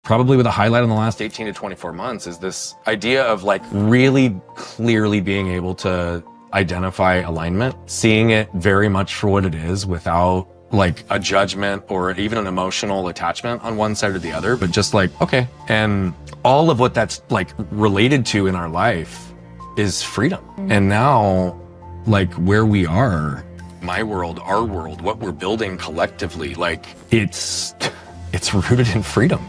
probably with a highlight in the last 18 to 24 months, is this idea of like really clearly being able to identify alignment, seeing it very much for what it is without like a judgment or even an emotional attachment on one side or the other, but just like, okay. And all of what that's like related to in our life is freedom. And now, like where we are, my world, our world, what we're building collectively, like it's rooted in freedom.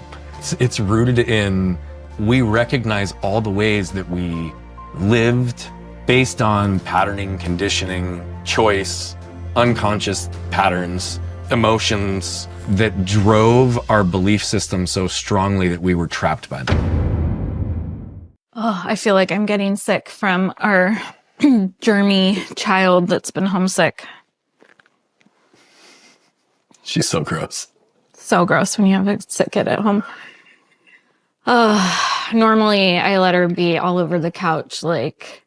It's rooted in, we recognize all the ways that we lived based on patterning, conditioning, choice, unconscious patterns, emotions that drove our belief system so strongly that we were trapped by them. Oh, I feel like I'm getting sick from our germy child that's been homesick. She's so gross. So gross when you have a sick kid at home. Normally I let her be all over the couch, like,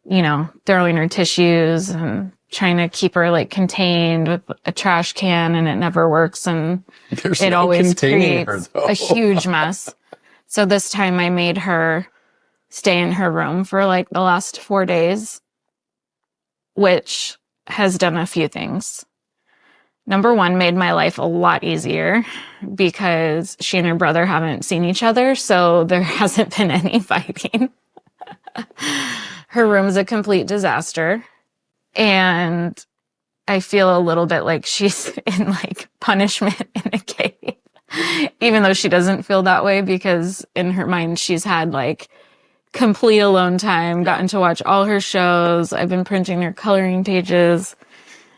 you know, throwing her tissues and trying to keep her like contained with a trash can, and it never works. And it always creates a huge mess. So this time I made her stay in her room for like the last 4 days, which has done a few things. Number one, made my life a lot easier because she and her brother haven't seen each other, so there hasn't been any fighting. Her room's a complete disaster, and I feel a little bit like she's in like punishment in a cave, even though she doesn't feel that way, because in her mind she's had like complete alone time, gotten to watch all her shows. I've been printing her coloring pages.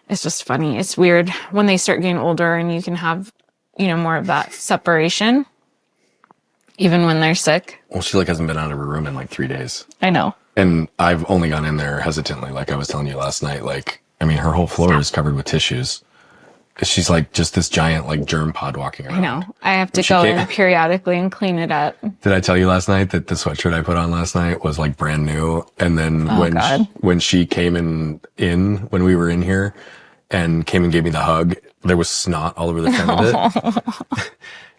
It's just funny. It's weird when they start getting older and you can have, you know, more of that separation, even when they're sick. Well, she like hasn't been out of her room in like 3 days. I know. And I've only gone in there hesitantly, like I was telling you last night. Like, I mean, her whole floor is covered with tissues. She's like just this giant like germ pod walking around. I know. I have to go in periodically and clean it up. Did I tell you last night that the sweatshirt I put on last night was like brand new? And then when she came in when we were in here and came and gave me the hug, there was snot all over the front of it.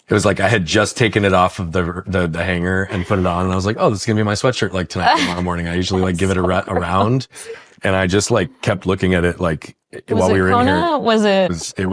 It was like I had just taken it off of the hanger and put it on, and I was like, oh, this is gonna be my sweatshirt like tonight, tomorrow morning. I usually like give it a round, and I just like kept looking at it like while we were in here. Was it? It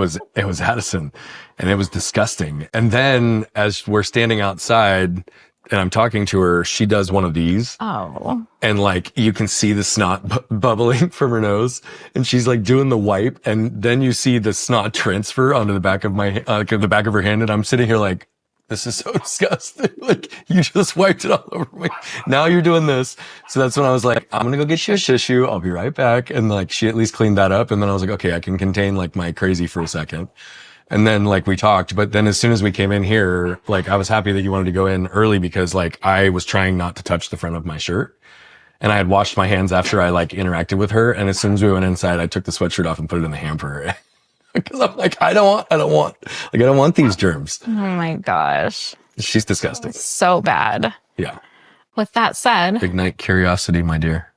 was Addison, and it was disgusting. And then as we're standing outside and I'm talking to her, she does one of these. Oh. And like you can see the snot bubbling from her nose, and she's like doing the wipe, and then you see the snot transfer onto the back of my the back of her hand, and I'm sitting here like, this is so disgusting. Like, you just wiped it all over me. Now you're doing this. So that's when I was like, I'm going to go get you a tissue. I'll be right back. And like, she at least cleaned that up. And then I was like, okay, I can contain like my crazy for a second. And then like we talked, but then as soon as we came in here, like I was happy that you wanted to go in early, because like I was trying not to touch the front of my shirt. And I had washed my hands after I like interacted with her. And as soon as we went inside, I took the sweatshirt off and put it in the hamper. Because I'm like, I don't want these germs. Oh my gosh. She's disgusting. So bad. Yeah. With that said. Big night curiosity, my dear.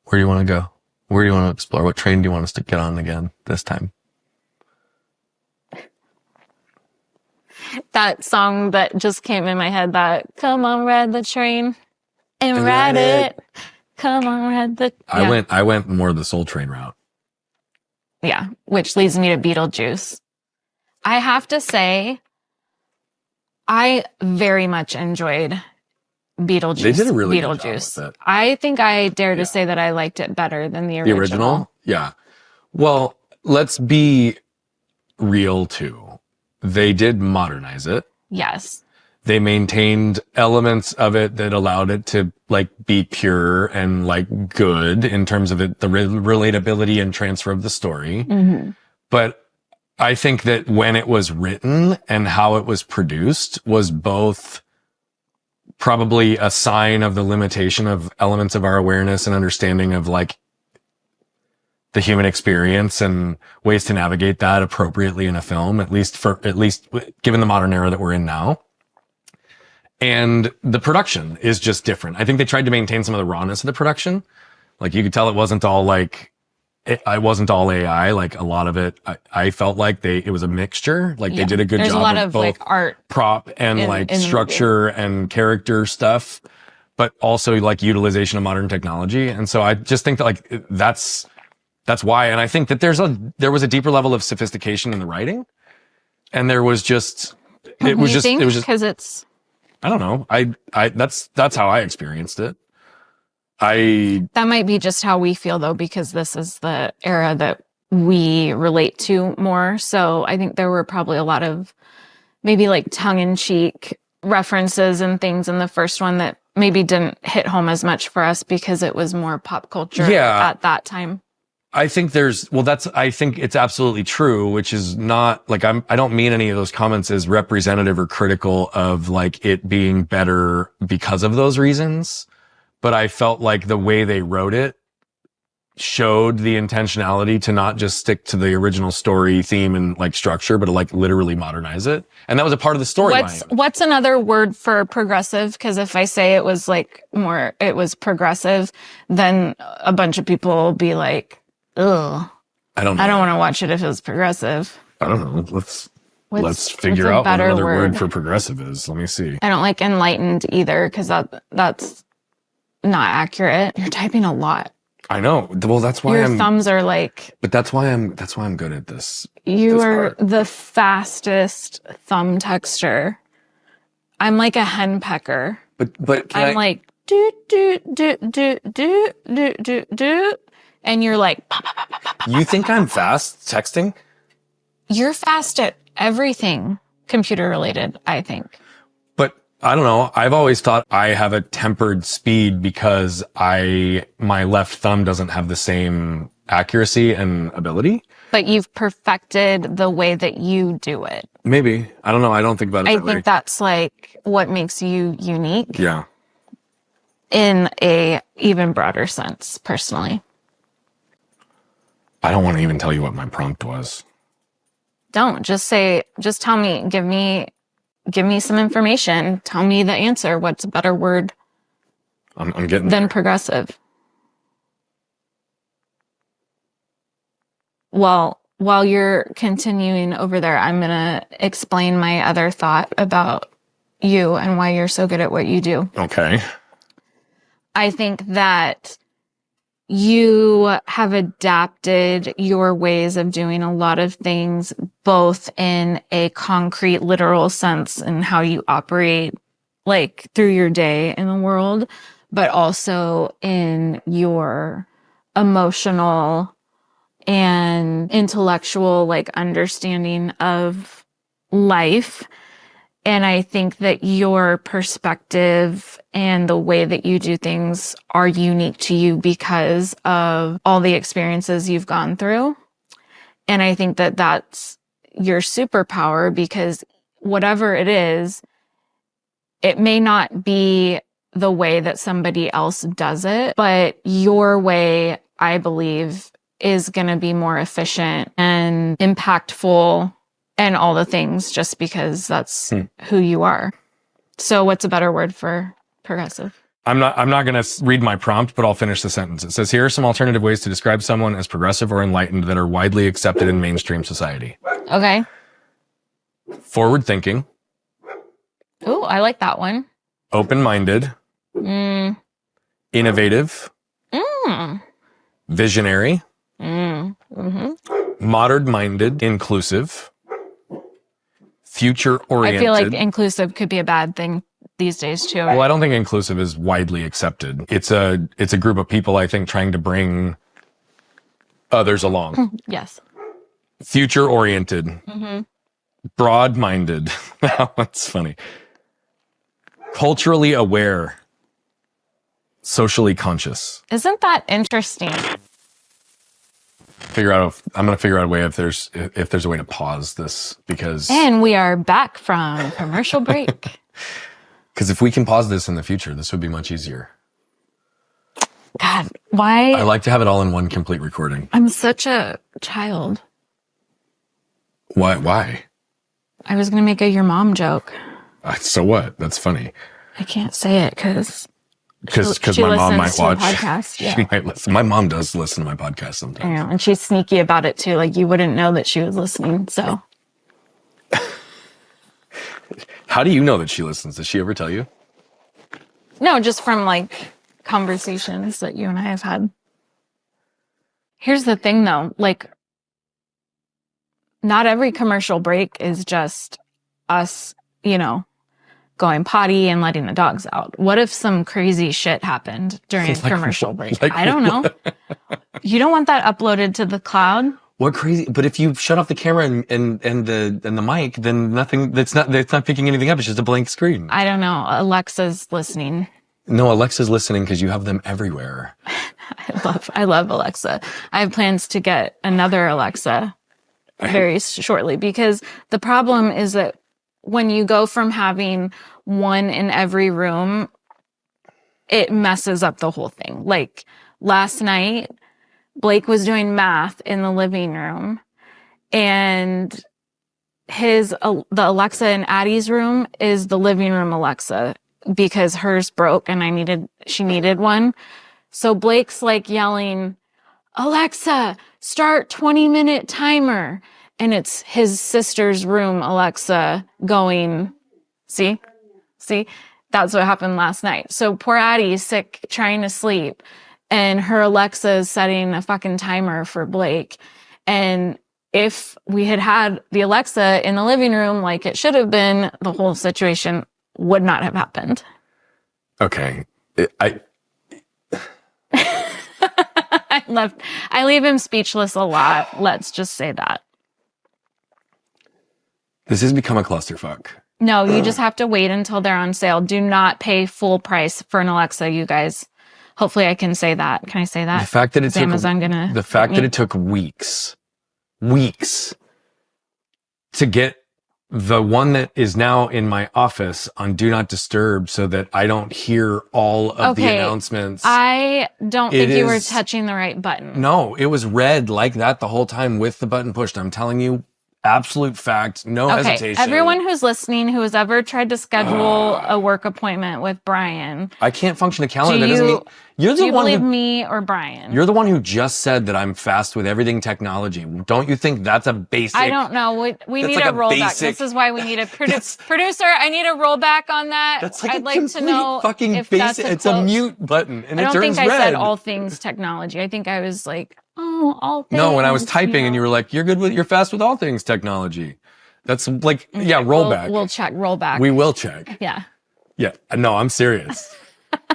Where do you want to go? Where do you want to explore? What train do you want us to get on again this time? That song that just came in my head, that come on, ride the train and ride it. Come on, ride the... Yeah. I went more the Soul Train route. Yeah, which leads me to Beetlejuice. I have to say, I very much enjoyed Beetlejuice. They did a really good job with it. I think I dare to say that I liked it better than the original. The original? Yeah. Well, let's be real too. They did modernize it. Yes. They maintained elements of it that allowed it to like be pure and like good in terms of it, the relatability and transfer of the story. Mm-hmm. But I think that when it was written and how it was produced was both probably a sign of the limitation of elements of our awareness and understanding of like the human experience and ways to navigate that appropriately in a film, at least given the modern era that we're in now. And the production is just different. I think they tried to maintain some of the rawness of the production. Like you could tell it wasn't all like I wasn't all AI. Like a lot of it, I felt like it was a mixture. Like they did a good There's job a lot of of both like art prop and like in the structure and character stuff, but also like utilization of modern technology. And so I just think that like that's why. And I think that there was a deeper level of sophistication in the writing, and there was just it was just because it's I don't know. That's how I experienced it. that might be just how we feel though, because this is the era that we relate to more. So I think there were probably a lot of maybe like tongue-in-cheek references and things in the first one that maybe didn't hit home as much for us because it was more pop culture at that time. I think I think it's absolutely true, which is not like I don't mean any of those comments as representative or critical of like it being better because of those reasons. But I felt like the way they wrote it showed the intentionality to not just stick to the original story theme and like structure, but to like literally modernize it. And that was a part of the storyline. What's another word for progressive? Because if I say it was progressive, then a bunch of people will be like, ugh. I don't know. I don't want to watch it if it was progressive. I don't know. Let's figure out what another word for progressive is. Let me see. I don't like enlightened either, because that's not accurate. You're typing a lot. I know. Well, that's why your thumbs are like. But that's why I'm good at this. You are the fastest thumb texter. I'm like a henpecker. But I'm like do do do do do do do do, and you're like. Pop, pop, pop, pop, pop, you think I'm fast texting? You're fast at everything computer related, I think. But I don't know. I've always thought I have a tempered speed because my left thumb doesn't have the same accuracy and ability. But you've perfected the way that you do it. Maybe. I don't know. I don't think about it that way. I think that's like what makes you unique. Yeah. In a even broader sense, personally. I don't want to even tell you what my prompt was. Don't. Just tell me, give me some information. Tell me the answer. What's a better word I'm getting than there. progressive? Well, while you're continuing over there, I'm going to explain my other thought about you and why you're so good at what you do. Okay. I think that you have adapted your ways of doing a lot of things, both in a concrete, literal sense in how you operate, like through your day in the world, but also in your emotional and intellectual, like understanding of life. And I think that your perspective and the way that you do things are unique to you because of all the experiences you've gone through. And I think that that's your superpower, because whatever it is, it may not be the way that somebody else does it, but your way, I believe, is going to be more efficient and impactful and all the things, just because that's who you are. So what's a better word for progressive? I'm not going to read my prompt, but I'll finish the sentence. It says, here are some alternative ways to describe someone as progressive or enlightened that are widely accepted in mainstream society. Okay. Forward thinking. Ooh, I like that one. Open-minded. Innovative. Visionary. Modern-minded. Inclusive. Future-oriented. I feel like inclusive could be a bad thing these days too. Well, I don't think inclusive is widely accepted. It's a group of people, I think, trying to bring others along. Yes. Future-oriented. Broad-minded. That's funny. Culturally aware. Socially conscious. Isn't that interesting? I'm going to figure out a way if there's a way to pause this, because. And we are back from commercial break. Because if we can pause this in the future, this would be much easier. God, why? I like to have it all in one complete recording. I'm such a child. Why? I was going to make a your mom joke. So what? That's funny. I can't say it because Because She my mom might listens to a watch. podcast, yeah. She might listen. My mom does listen to my podcast I sometimes. know, and she's sneaky about it too. Like you wouldn't know that she was listening. So How do you know that she listens? Does she ever tell you? no, just from like conversations that you and I have had. Here's the thing though, like not every commercial break is just us, going potty and letting the dogs out. What if some crazy shit happened during a commercial break? I don't know. You don't want that uploaded to the cloud? What crazy? But if you shut off the camera and the mic, then nothing. That's not picking anything up. It's just a blank screen. I don't know. Alexa's listening. No, Alexa's listening because you have them everywhere. I love Alexa. I have plans to get another Alexa very shortly because the problem is that when you go from having one in every room, it messes up the whole thing. Like last night, Blake was doing math in the living room and the Alexa in Addie's room is the living room Alexa because hers broke and she needed one. So Blake's like yelling, Alexa, start 20-minute timer. And it's his sister's room, Alexa, going, see, that's what happened last night. So poor Addie's sick, trying to sleep. And her Alexa is setting a fucking timer for Blake. And if we had the Alexa in the living room like it should have been, the whole situation would not have happened. Okay. I leave him speechless a lot. Let's just say that. This has become a clusterfuck. No, you just have to wait until they're on sale. Do not pay full price for an Alexa, you guys. Hopefully I can say that. Can I say that? The fact that it took Amazon gonna the fact that it took weeks to get the one that is now in my office on Do Not Disturb so that I don't hear all of the announcements. I don't think you were touching the right button. No, it was red like that the whole time with the button pushed. I'm telling you, absolute fact, no hesitation. Everyone who's listening who has ever tried to schedule a work appointment with Brian. I can't function a calendar. That doesn't mean you're the one. Do you believe me or Brian? You're the one who just said that I'm fast with everything technology. Don't you think that's a basic? I don't know. We need a rollback. This is why we need a producer. I need a rollback on that. That's like I'd like to know fucking if basic. It's a mute button, and it turns red. I don't think I said all things technology. I think I was like, all things. No, when I was typing and you were like, you're fast with all things technology. That's like, rollback. We'll check rollback. We will check. Yeah. Yeah. No, I'm serious.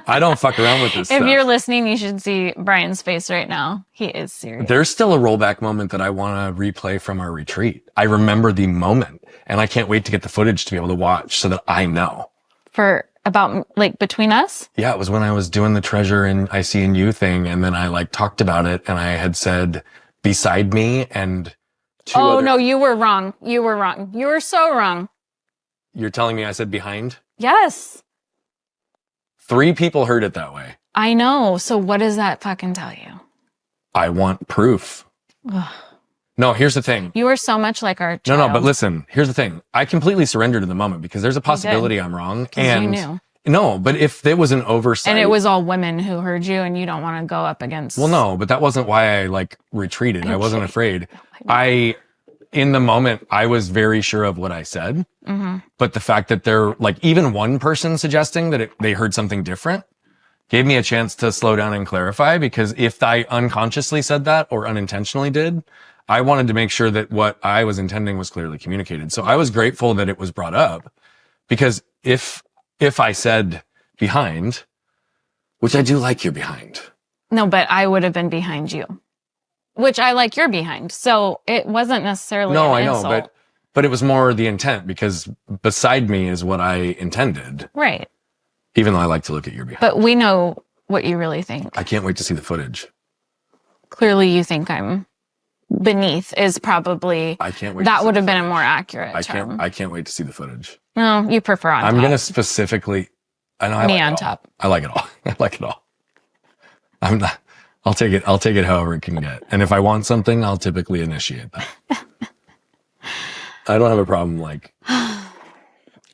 I don't fuck around with this stuff. If you're listening, you should see Brian's face right now. He is serious. There's still a rollback moment that I want to replay from our retreat. I remember the moment and I can't wait to get the footage to be able to watch so that I know. For about like between us? Yeah, it was when I was doing the treasure and I see in you thing. And then I like talked about it and I had said beside me and no, you were wrong. You were wrong. You were so wrong. You're telling me I said behind? Yes. 3 people heard it that way. I know. So what does that fucking tell you? I want proof. Ugh. No, here's the thing. You are so much like our child. No, but listen, here's the thing. I completely surrendered in the moment because there's a possibility I'm wrong. And you knew. No, but if it was an oversight. And it was all women who heard you and you don't want to go up against. Well, no, but that wasn't why I like retreated. I wasn't afraid. In the moment, I was very sure of what I said. Mm-hmm. But the fact that there, like even one person suggesting that they heard something different gave me a chance to slow down and clarify, because if I unconsciously said that or unintentionally did, I wanted to make sure that what I was intending was clearly communicated. So I was grateful that it was brought up, because if I said behind, which I do like your behind. No, but I would have been behind you, which I like your behind. So it wasn't necessarily an insult. No, but it was more the intent, because beside me is what I intended. Right. Even though I like to look at your behind. But we know what you really think. I can't wait to see the footage. Clearly you think I'm beneath is probably, I can't wait. That would have been a more accurate term. I can't wait to see the footage. No, you prefer on top. I'm going to specifically, I know I me like on it top. I like it all. I like it all. I'm not, I'll take it however it can get. And if I want something, I'll typically initiate that. I don't have a problem like. All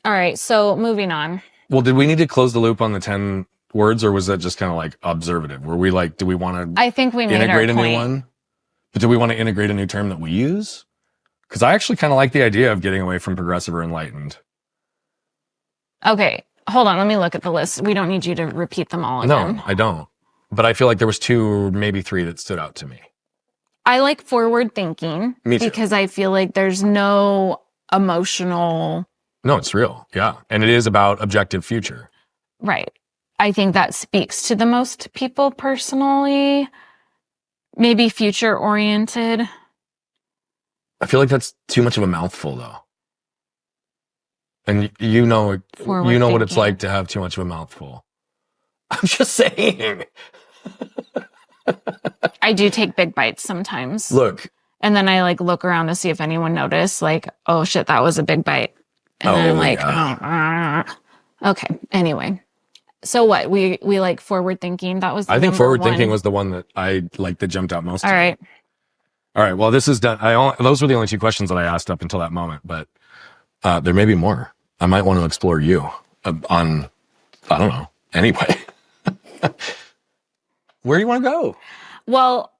right. So moving on. Well, did we need to close the loop on the 10 words, or was that just kind of like observative? Were we like, do we want to I think we made integrate our a new point. one? But do we want to integrate a new term that we use? Because I actually kind of like the idea of getting away from progressive or enlightened. Okay, hold on. Let me look at the list. We don't need you to repeat them all again. No, I don't. But I feel like there was 2 or maybe 3 that stood out to me. I like forward thinking. Me too. Because I feel like there's no emotional. No, it's real. Yeah. And it is about objective future. Right. I think that speaks to the most people personally. Maybe future oriented. I feel like that's too much of a mouthful, though. And you know what it's like to have too much of a mouthful. I'm just saying. I do take big bites sometimes. Look. And then I like look around to see if anyone noticed, like, oh shit, that was a big bite. And then I'm like, yeah. Okay. Anyway. So what? We like forward thinking. That was I think number forward one. thinking was the one that I like that jumped out most. All right. All right. Well, this is done. Those were the only 2 questions that I asked up until that moment, but there may be more. I might want to explore you on, I don't know. Anyway, where do you want to go? Well,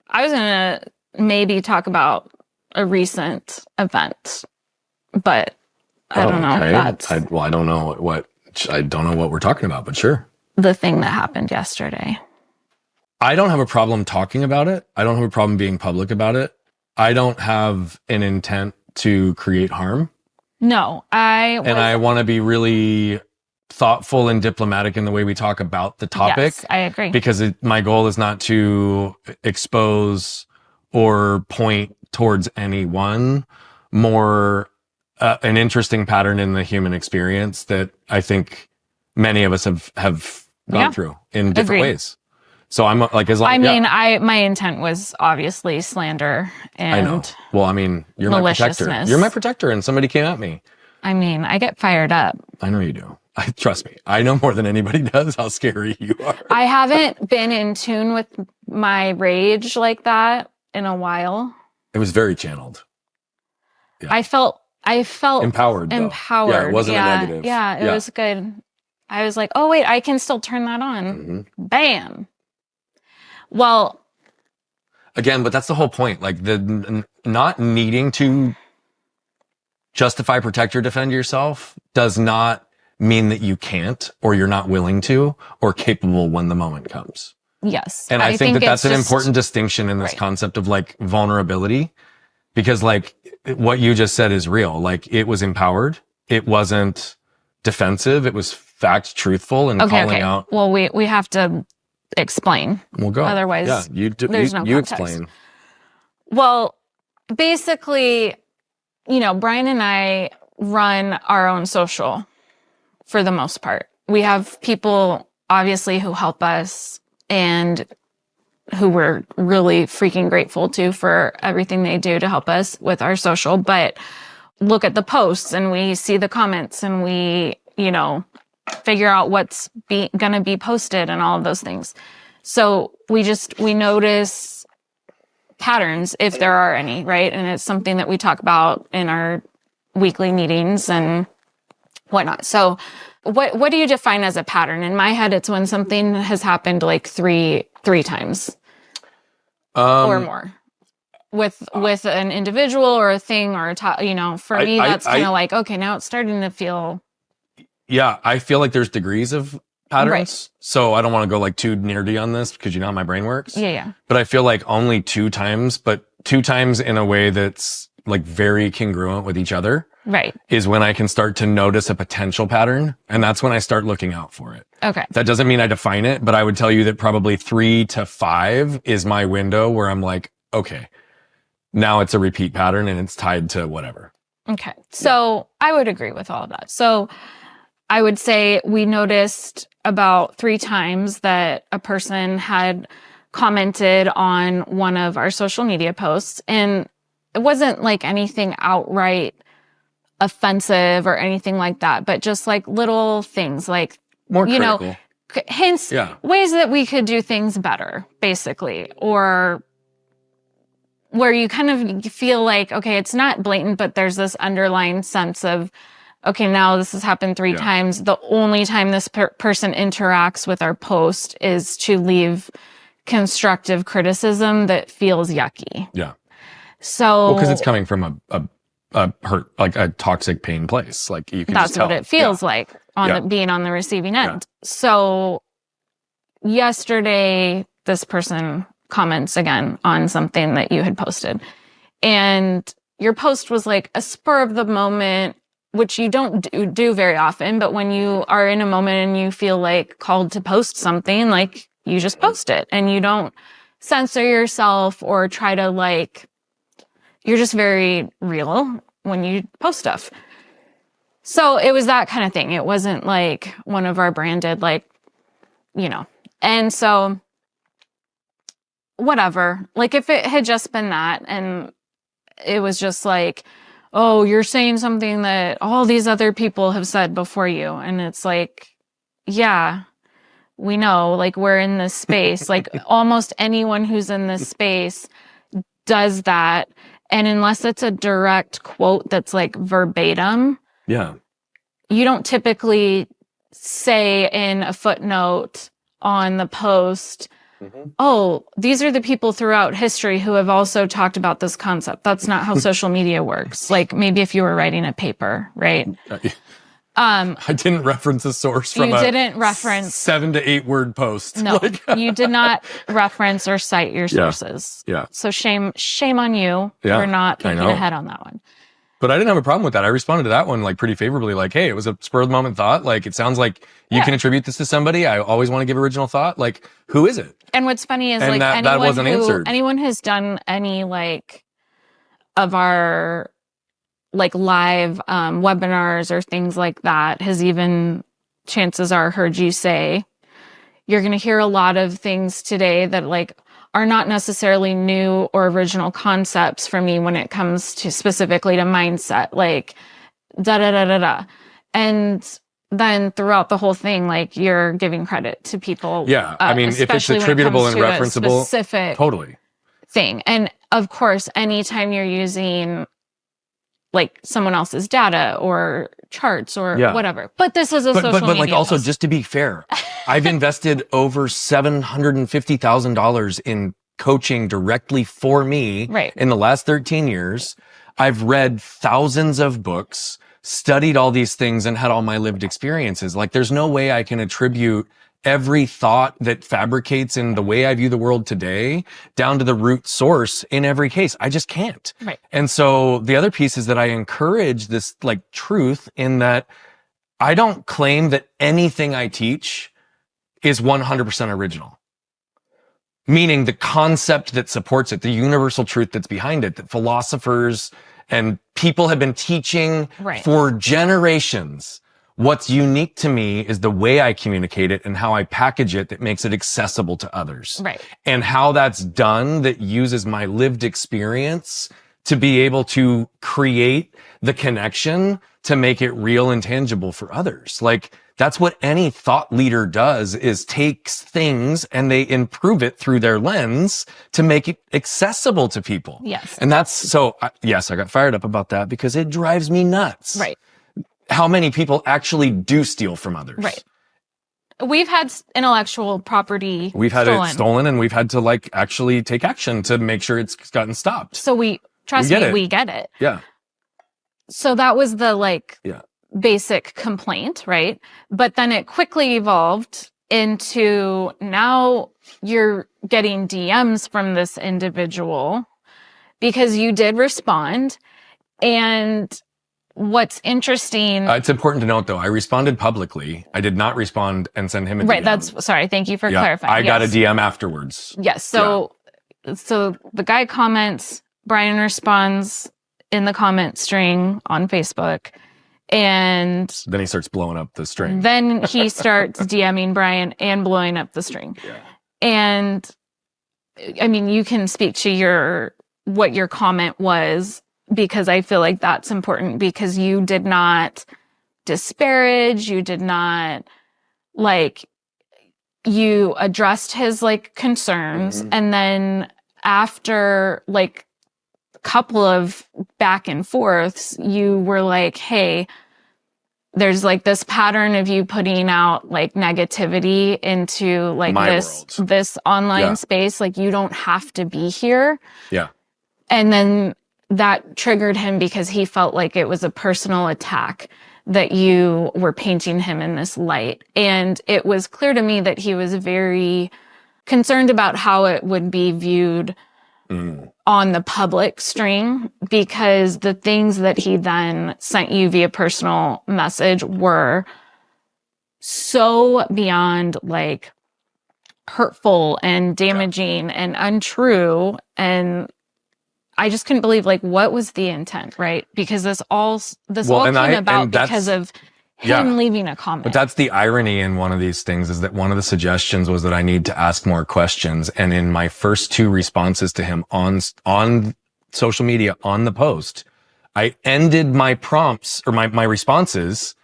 I was going to maybe talk about a recent event, but I don't know. Okay. That's I don't know I don't know what we're talking about, but sure. the thing that happened yesterday. I don't have a problem talking about it. I don't have a problem being public about it. I don't have an intent to create harm. No, I want to be really thoughtful and diplomatic in the way we talk about the topic. Yes, I agree. Because my goal is not to expose or point towards anyone, more an interesting pattern in the human experience that I think many of us have gone through in different ways. So I'm like, as long my intent was obviously slander and I know. Well, I mean, you're my protector. You're my protector, and somebody came at me. I mean, I get fired up. I know you do. Trust me. I know more than anybody does how scary you are. I haven't been in tune with my rage like that in a while. It was very channeled. Yeah. I felt empowered. Empowered. Yeah, it wasn't a negative. Yeah, it was good. I was like, oh wait, I can still turn that on. Mm-hmm. Bam. Well, again, but that's the whole point. Like the not needing to justify, protect, or defend yourself does not mean that you can't, or you're not willing to, or capable when the moment comes. Yes. And I think that that's an important distinction in this concept of like vulnerability, because like what you just said is real. Like it was empowered. It wasn't defensive. It was fact truthful and calling out. Well, we have to explain. We'll go. Otherwise, yeah, you do. There's no you context. Explain. Well, basically, Brian and I run our own social for the most part. We have people obviously who help us and who we're really freaking grateful to for everything they do to help us with our social. But look at the posts and we see the comments and we, figure out what's going to be posted and all of those things. So we notice patterns if there are any, right? And it's something that we talk about in our weekly meetings and whatnot. So what do you define as a pattern? In my head, it's when something has happened like three times or more with an individual or a thing or for me, that's kind of like, okay, now it's starting to feel. Yeah. I feel like there's degrees of patterns. Right. So I don't want to go like too nerdy on this because you know how my brain works. Yeah. But I feel like only 2 times, but 2 times in a way that's like very congruent with each other. Right. Is when I can start to notice a potential pattern. And that's when I start looking out for it. Okay. That doesn't mean I define it, but I would tell you that probably 3 to 5 is my window where I'm like, okay, now it's a repeat pattern and it's tied to whatever. Okay. So I would agree with all of that. So I would say we noticed about 3 times that a person had commented on one of our social media posts, and it wasn't like anything outright offensive or anything like that, but just like little things like, more critical. Hints, ways that we could do things better, basically, or where you kind of feel like, okay, it's not blatant, but there's this underlying sense of, okay, now this has happened 3 Yeah. times. The only time this person interacts with our post is to leave constructive criticism that feels yucky. Yeah. So, Well, because it's coming from a hurt, like a toxic pain place. Like you can that's just tell. what it feels like being on the receiving end. Yeah. So yesterday, this person comments again on something that you had posted, and your post was like a spur of the moment, which you don't do very often, but when you are in a moment and you feel like called to post something, like you just post it and you don't censor yourself or try to like, you're just very real when you post stuff. So it was that kind of thing. It wasn't like one of our branded, like, you know, and so whatever, like if it had just been that and it was just like, oh, you're saying something that all these other people have said before you. And it's like, yeah, we know, like we're in this space, like almost anyone who's in this space does that. And unless it's a direct quote that's like verbatim, Yeah. you don't typically say in a footnote on the post, oh, these are the people throughout history who have also talked about this concept. That's not how social media works. Like maybe if you were writing a paper, right? I didn't reference a source from you didn't reference 7 to 8 word post. No, you did not reference or cite your sources. Yeah. So shame on you for not thinking ahead on that one. But I didn't have a problem with that. I responded to that one like pretty favorably. Like, hey, it was a spur of the moment thought. Like, it sounds like you can attribute this to somebody. I always want to give original thought. Like, who is it? And what's funny is And like that wasn't answered. anyone who's done any like of our like live webinars or things like that has even, chances are, heard you say, you're going to hear a lot of things today that like are not necessarily new or original concepts for me when it comes to specifically to mindset, like da da da da da. And then throughout the whole thing, like you're giving credit to people. Yeah. I mean, if it's attributable and referenceable, specific totally thing. And of course, anytime you're using like someone else's data or charts or whatever. But this is a social media But like also, post. just to be fair, I've invested over $750,000 in coaching directly for me in the last 13 years. I've read thousands of books, studied all these things, and had all my lived experiences. Like there's no way I can attribute every thought that fabricates in the way I view the world today down to the root source in every case. I just can't. Right. And so the other piece is that I encourage this like truth in that I don't claim that anything I teach is 100% original. Meaning the concept that supports it, the universal truth that's behind it, that philosophers and people have been teaching for generations. What's unique to me is the way I communicate it and how I package it that makes it accessible to others. Right. And how that's done that uses my lived experience to be able to create the connection to make it real and tangible for others. Like that's what any thought leader does, is takes things and they improve it through their lens to make it accessible to people. Yes. And that's so, yes, I got fired up about that because it drives me nuts. Right. How many people actually do steal from others? Right. We've had intellectual property We've had it stolen and we've had to like actually take action to make sure it's gotten stopped. So we get it. Yeah. So that was the like basic complaint, right? But then it quickly evolved into now you're getting DMs from this individual because you did respond. And what's interesting... it's important to note, though, I responded publicly. I did not respond and send him a DM. Right, sorry, thank you for clarifying. I got a DM afterwards. Yes, so the guy comments, Brian responds in the comment string on Facebook, and... Then he starts blowing up the string. Then he starts DMing Brian and blowing up the string. Yeah. And, I mean, you can speak to what your comment was, because I feel like that's important, because you did not disparage, you did not you addressed his concerns. Mm-hmm. And then after a couple of back and forths, you were like, hey, there's like this pattern of you putting out like negativity into like this online space. Like you don't have to be here. Yeah. And then that triggered him because he felt like it was a personal attack that you were painting him in this light. And it was clear to me that he was very concerned about how it would be viewed on the public stream, because the things that he then sent you via personal message were so beyond like hurtful and damaging and untrue. And I just couldn't believe, like, what was the intent, right? Because this all came about because of him leaving a comment. But that's the irony in one of these things, is that one of the suggestions was that I need to ask more questions. And in my first 2 responses to him on social media, on the post, I ended my prompts or my responses.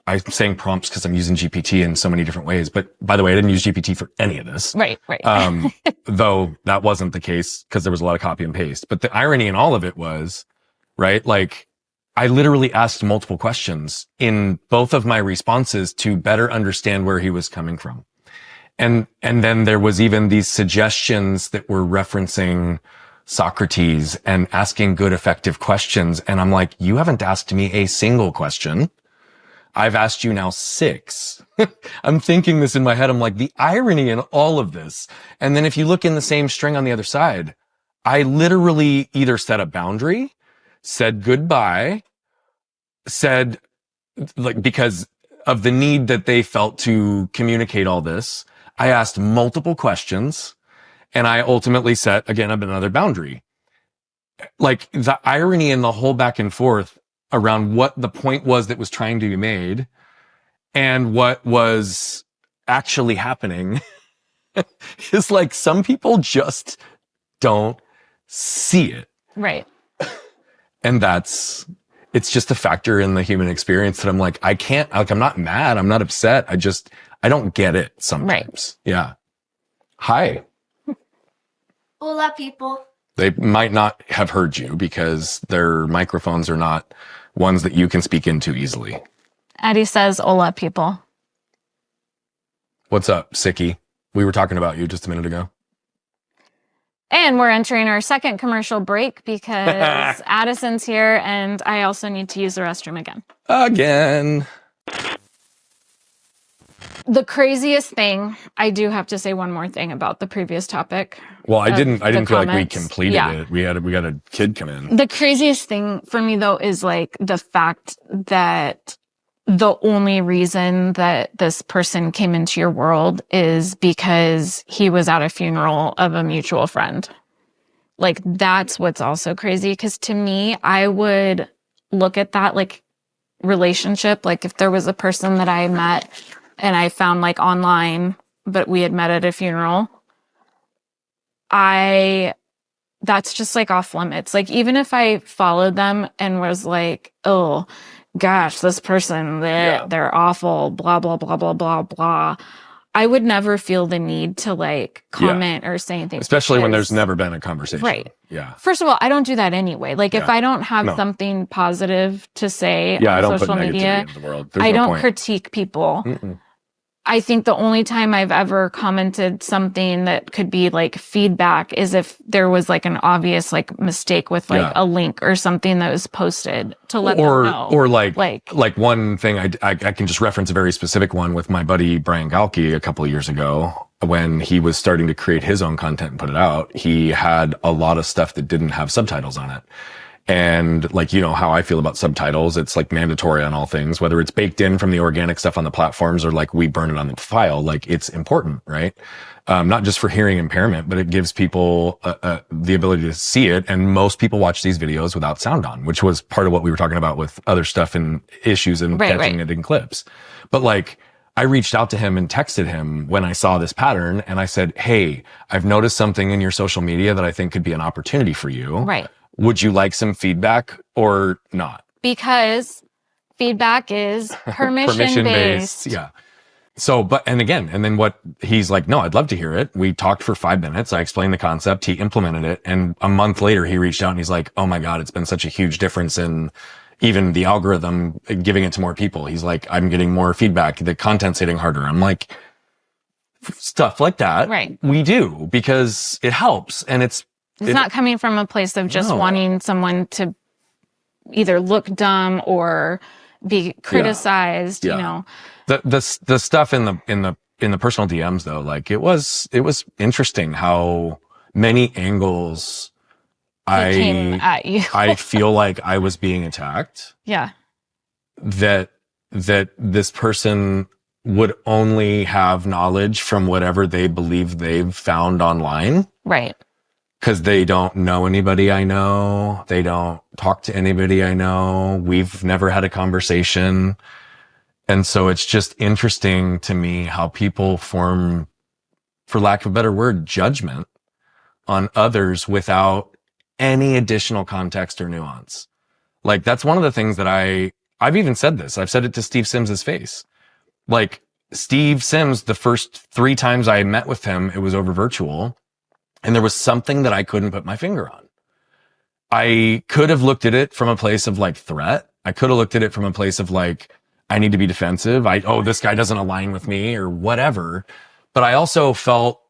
I'm saying prompts because I'm using GPT in so many different ways. But by the way, I didn't use GPT for any of this. Right. Though that wasn't the case because there was a lot of copy and paste. But the irony in all of it was, right, like, I literally asked multiple questions in both of my responses to better understand where he was coming from. And then there was even these suggestions that were referencing Socrates and asking good, effective questions. And I'm like, you haven't asked me a single question. I've asked you now 6. I'm thinking this in my head. I'm like, the irony in all of this. And then if you look in the same string on the other side, I literally either set a boundary, said goodbye, said, like, because of the need that they felt to communicate all this, I asked multiple questions, and I ultimately set, again, another boundary. Like, the irony in the whole back and forth around what the point was that was trying to be made and what was actually happening is like, some people just don't see it. Right. And it's just a factor in the human experience that I'm like, I'm not mad. I'm not upset. I don't get it sometimes. Right. Yeah. Hi. Hola, people. They might not have heard you because their microphones are not ones that you can speak into easily. Addie says, hola, people. What's up, Sickie? We were talking about you just a minute ago. And we're entering our second commercial break because Addison's here and I also need to use the restroom again. Again. The craziest thing, I do have to say one more thing about the previous topic. Well, I didn't feel like we completed it. We got a kid come in. The craziest thing for me though is like the fact that the only reason that this person came into your world is because he was at a funeral of a mutual friend. Like, that's what's also crazy. Because to me, I would look at that like relationship. Like, if there was a person that I met and I found like online, but we had met at a funeral, that's just like off limits. Like, even if I followed them and was like, oh gosh, this person, they're awful, blah, blah, blah, blah, blah, blah, I would never feel the need to like comment or say anything. Especially when there's never been a conversation. Right. Yeah. First of all, I don't do that anyway. Like, if I don't have something positive to say on social media, I don't critique people. Mm-mm. I think the only time I've ever commented something that could be like feedback is if there was like an obvious like mistake with like a link or something that was posted to let them know. Or like one thing I can just reference a very specific one with my buddy Brian Galke a couple of years ago when he was starting to create his own content and put it out. He had a lot of stuff that didn't have subtitles on it. And like, you know how I feel about subtitles. It's like mandatory on all things, whether it's baked in from the organic stuff on the platforms or like we burn it on the file. Like, it's important, right? Not just for hearing impairment, but it gives people the ability to see it. And most people watch these videos without sound on, which was part of what we were talking about with other stuff and issues and catching it in clips. But like, I reached out to him and texted him when I saw this pattern and I said, hey, I've noticed something in your social media that I think could be an opportunity for you. Right. Would you like some feedback or not? Because feedback is permission based. Yeah. So, and then what he's like, no, I'd love to hear it. We talked for 5 minutes. I explained the concept. He implemented it. And a month later, he reached out and he's like, oh my God, it's been such a huge difference in, even the algorithm giving it to more people. He's like, I'm getting more feedback. The content's hitting harder. I'm like, stuff like that. Right. We do because it helps. And it's not coming from a place of just wanting someone to either look dumb or be criticized, you know. The stuff in the personal DMs though, like it was interesting how many angles came at you. I feel like I was being attacked. Yeah. That this person would only have knowledge from whatever they believe they've found online. Right. Because they don't know anybody I know. They don't talk to anybody I know. We've never had a conversation. And so it's just interesting to me how people form, for lack of a better word, judgment on others without any additional context or nuance. Like that's one of the things that I've even said this. I've said it to Steve Sims's face. Like Steve Sims, the first 3 times I met with him, it was over virtual. And there was something that I couldn't put my finger on. I could have looked at it from a place of like threat. I could have looked at it from a place of like, I need to be defensive. This guy doesn't align with me or whatever. But I also felt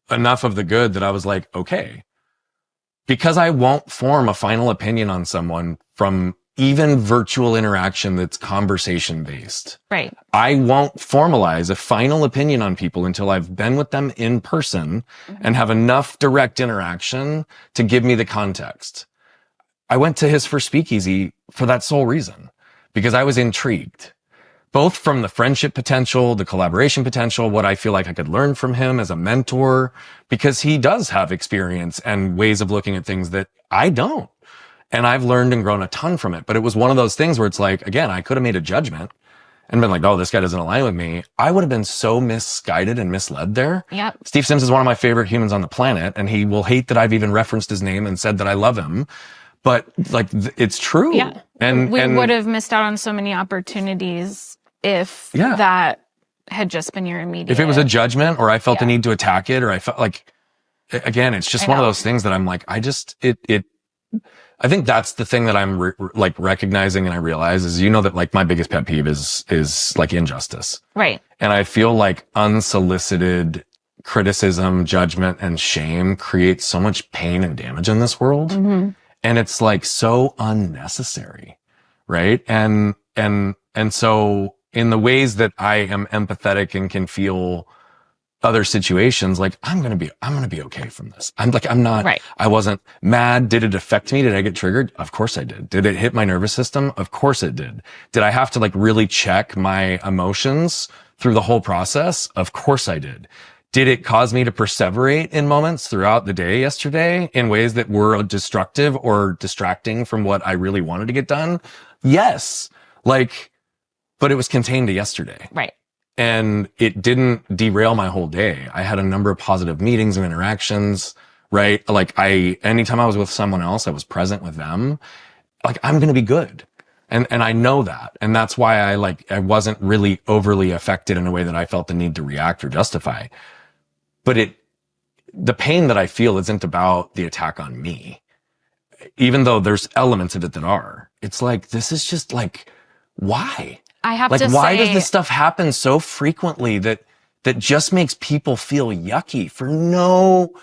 enough of the good that I was like, okay, because I won't form a final opinion on someone from even virtual interaction that's conversation based. Right. I won't formalize a final opinion on people until I've been with them in person and have enough direct interaction to give me the context. I went to his first speakeasy for that sole reason, because I was intrigued, both from the friendship potential, the collaboration potential, what I feel like I could learn from him as a mentor, because he does have experience and ways of looking at things that I don't. And I've learned and grown a ton from it. But it was one of those things where it's like, again, I could have made a judgment and been like, oh, this guy doesn't align with me. I would have been so misguided and misled there. Yep. Steve Sims is one of my favorite humans on the planet, and he will hate that I've even referenced his name and said that I love him. But like, it's true. Yeah. And we would have missed out on so many opportunities if that had just been your immediate. If it was a judgment or I felt the need to attack it, or I felt like, again, it's just one of those things that I'm like, I think that's the thing that I'm like recognizing, and I realize is, that like my biggest pet peeve is like injustice. Right. And I feel like unsolicited criticism, judgment, and shame creates so much pain and damage in this world. Mm-hmm. And it's like so unnecessary. Right. And so in the ways that I am empathetic and can feel other situations, like I'm going to be okay from this. I wasn't mad. Did it affect me? Did I get triggered? Of course I did. Did it hit my nervous system? Of course it did. Did I have to like really check my emotions through the whole process? Of course I did. Did it cause me to perseverate in moments throughout the day yesterday in ways that were destructive or distracting from what I really wanted to get done? Yes. But it was contained to yesterday. Right. And it didn't derail my whole day. I had a number of positive meetings and interactions, right? Like anytime I was with someone else, I was present with them. Like I'm going to be good. And I know that. And that's why I wasn't really overly affected in a way that I felt the need to react or justify. But the pain that I feel isn't about the attack on me, even though there's elements of it that are. It's like, this is just like, why? I have to say, why does this stuff happen so frequently that just makes people feel yucky for no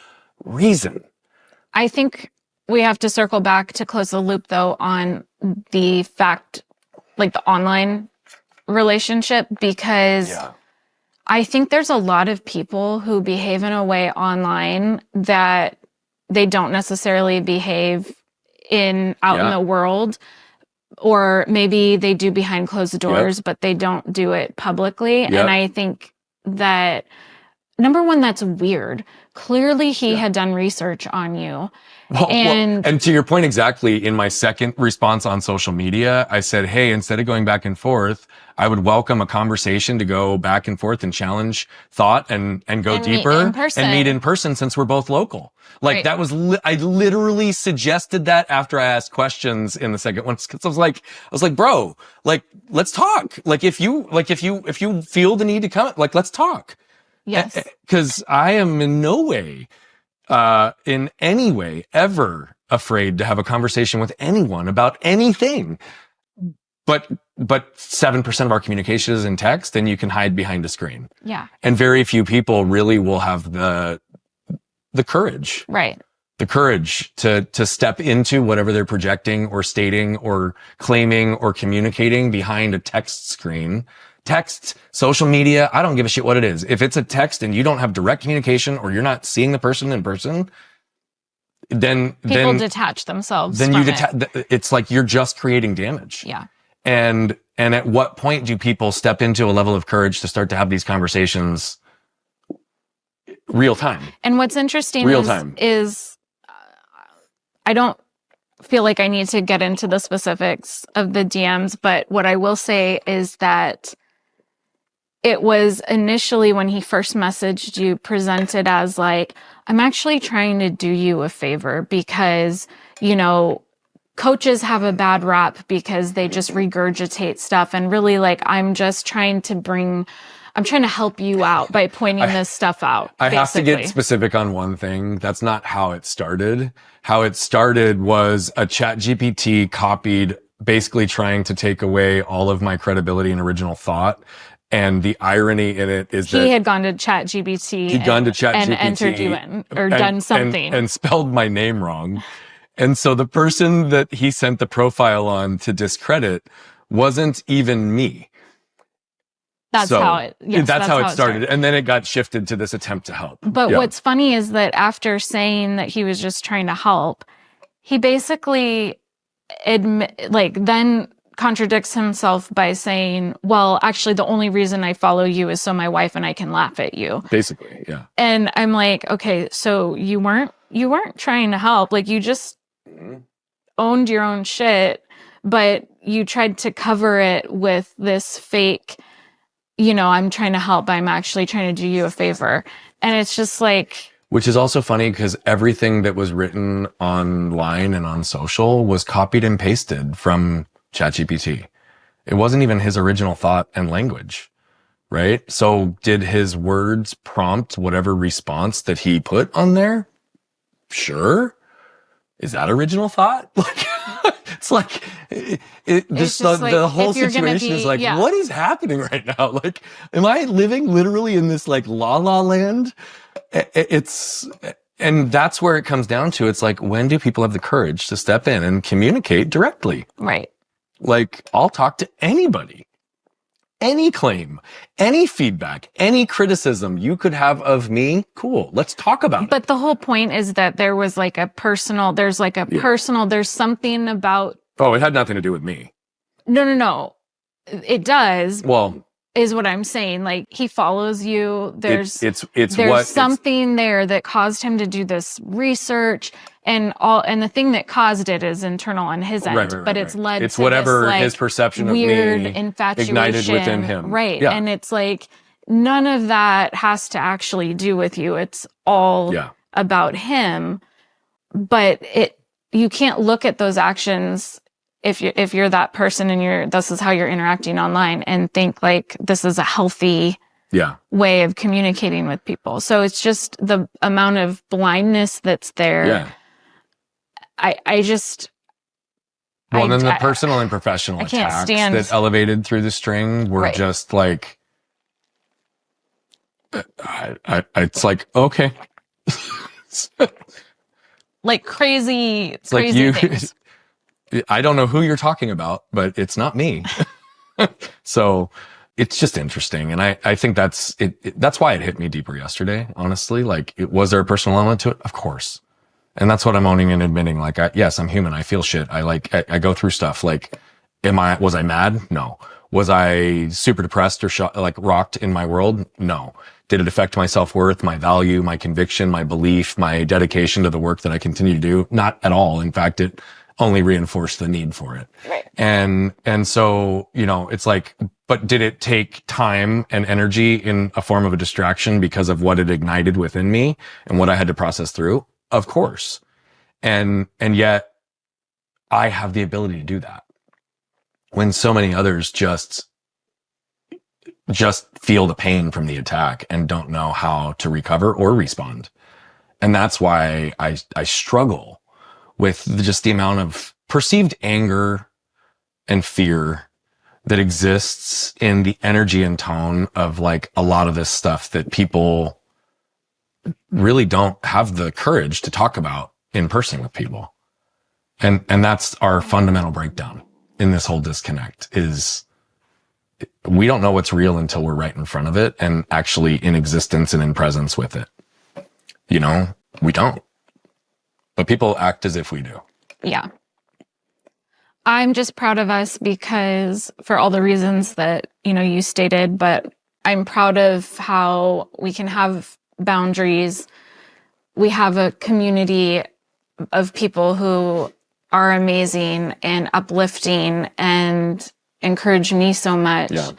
reason? I think we have to circle back to close the loop though on the fact, like the online relationship, because I think there's a lot of people who behave in a way online that they don't necessarily behave out in the world. Or maybe they do behind closed doors, but they don't do it publicly. And I think that, number one, that's weird. Clearly, he had done research on you. And to your point exactly, in my second response on social media, I said, hey, instead of going back and forth, I would welcome a conversation to go back and forth and challenge thought and go deeper and meet in person since we're both local. Like that was, I literally suggested that after I asked questions in the second one. Cause I was like, bro, like, let's talk. Like, if you feel the need to come, like, let's talk. Yes. Cause I am in no way, in any way ever afraid to have a conversation with anyone about anything. but 7% of our communication is in text, and you can hide behind a screen. Yeah. And very few people really will have the courage. Right. The courage to step into whatever they're projecting or stating or claiming or communicating behind a text screen. Text, social media, I don't give a shit what it is. If it's a text and you don't have direct communication or you're not seeing the person in person, then people detach themselves. Then from you detach. It's like you're just creating damage. Yeah. And at what point do people step into a level of courage to start to have these conversations real time? And what's interesting is I don't feel like I need to get into the specifics of the DMs, but what I will say is that it was initially when he first messaged you presented as like, I'm actually trying to do you a favor because, you know, coaches have a bad rap because they just regurgitate stuff. And really, like, I'm trying to help you out by pointing this stuff out. I have to get specific on one thing. That's not how it started. How it started was a ChatGPT copied, basically trying to take away all of my credibility and original thought. And the irony in it is that he had gone to ChatGPT and entered you in or done something and spelled my name wrong. And so the person that he sent the profile on to discredit wasn't even me. That's how it started. And then it got shifted to this attempt to help. But what's funny is that after saying that he was just trying to help, he basically then contradicts himself by saying, well, actually the only reason I follow you is so my wife and I can laugh at you. Basically, yeah. And I'm like, okay, so you weren't trying to help. Like, you just owned your own shit, but you tried to cover it with this fake, you know, I'm trying to help, but I'm actually trying to do you a favor. And it's just like, which is also funny because everything that was written online and on social was copied and pasted from ChatGPT. It wasn't even his original thought and language, right? So did his words prompt whatever response that he put on there? Sure. Is that original thought? Like, it's like, the whole situation is like, what is happening right now? Like, am I living literally in this like la la land? And that's where it comes down to. It's like, when do people have the courage to step in and communicate directly? Right. Like, I'll talk to anybody, any claim, any feedback, any criticism you could have of me. Cool. Let's talk about it. But the whole point is that there was like there's something about. Oh, it had nothing to do with me. No. It does. Well, is what I'm saying. Like, he follows you. There's something there that caused him to do this research and the thing that caused it is internal on his end, but it's led to whatever this, like, his perception of weird me infatuation ignited within him. Right. Yeah. And it's like, none of that has to actually do with you. It's all about him, but you can't look at those actions if you're that person and this is how you're interacting online and think like this is a healthy way of communicating with people. So it's just the amount of blindness that's there. Yeah. The personal and professional attacks that elevated through the string were just like, it's like, okay. Like crazy things. I don't know who you're talking about, but it's not me. So it's just interesting. And I think that's it. That's why it hit me deeper yesterday, honestly. Like, was there a personal element to it? Of course. And that's what I'm owning and admitting. Like, yes, I'm human. I feel shit. I go through stuff. Like, was I mad? No. Was I super depressed or rocked in my world? No. Did it affect my self-worth, my value, my conviction, my belief, my dedication to the work that I continue to do? Not at all. In fact, it only reinforced the need for it. Right. And so, you know, it's like, but did it take time and energy in a form of a distraction because of what it ignited within me and what I had to process through? Of course. And yet I have the ability to do that when so many others just feel the pain from the attack and don't know how to recover or respond. And that's why I struggle with just the amount of perceived anger and fear that exists in the energy and tone of like a lot of this stuff that people really don't have the courage to talk about in person with people. And that's our fundamental breakdown in this whole disconnect is we don't know what's real until we're right in front of it and actually in existence and in presence with it. You know, we don't. But people act as if we do. Yeah. I'm just proud of us because for all the reasons that, you know, you stated, but I'm proud of how we can have boundaries. We have a community of people who are amazing and uplifting and encourage me so much. Yeah.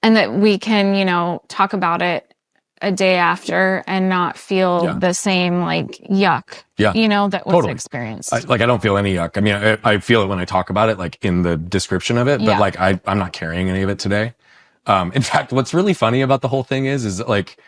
And that we can, you know, talk about it a day after and not feel the same like yuck, you know, that was experienced. I don't feel any yuck. I mean, I feel it when I talk about it, like in the description of it, but like I'm not carrying any of it today. In fact, what's really funny about the whole thing is like,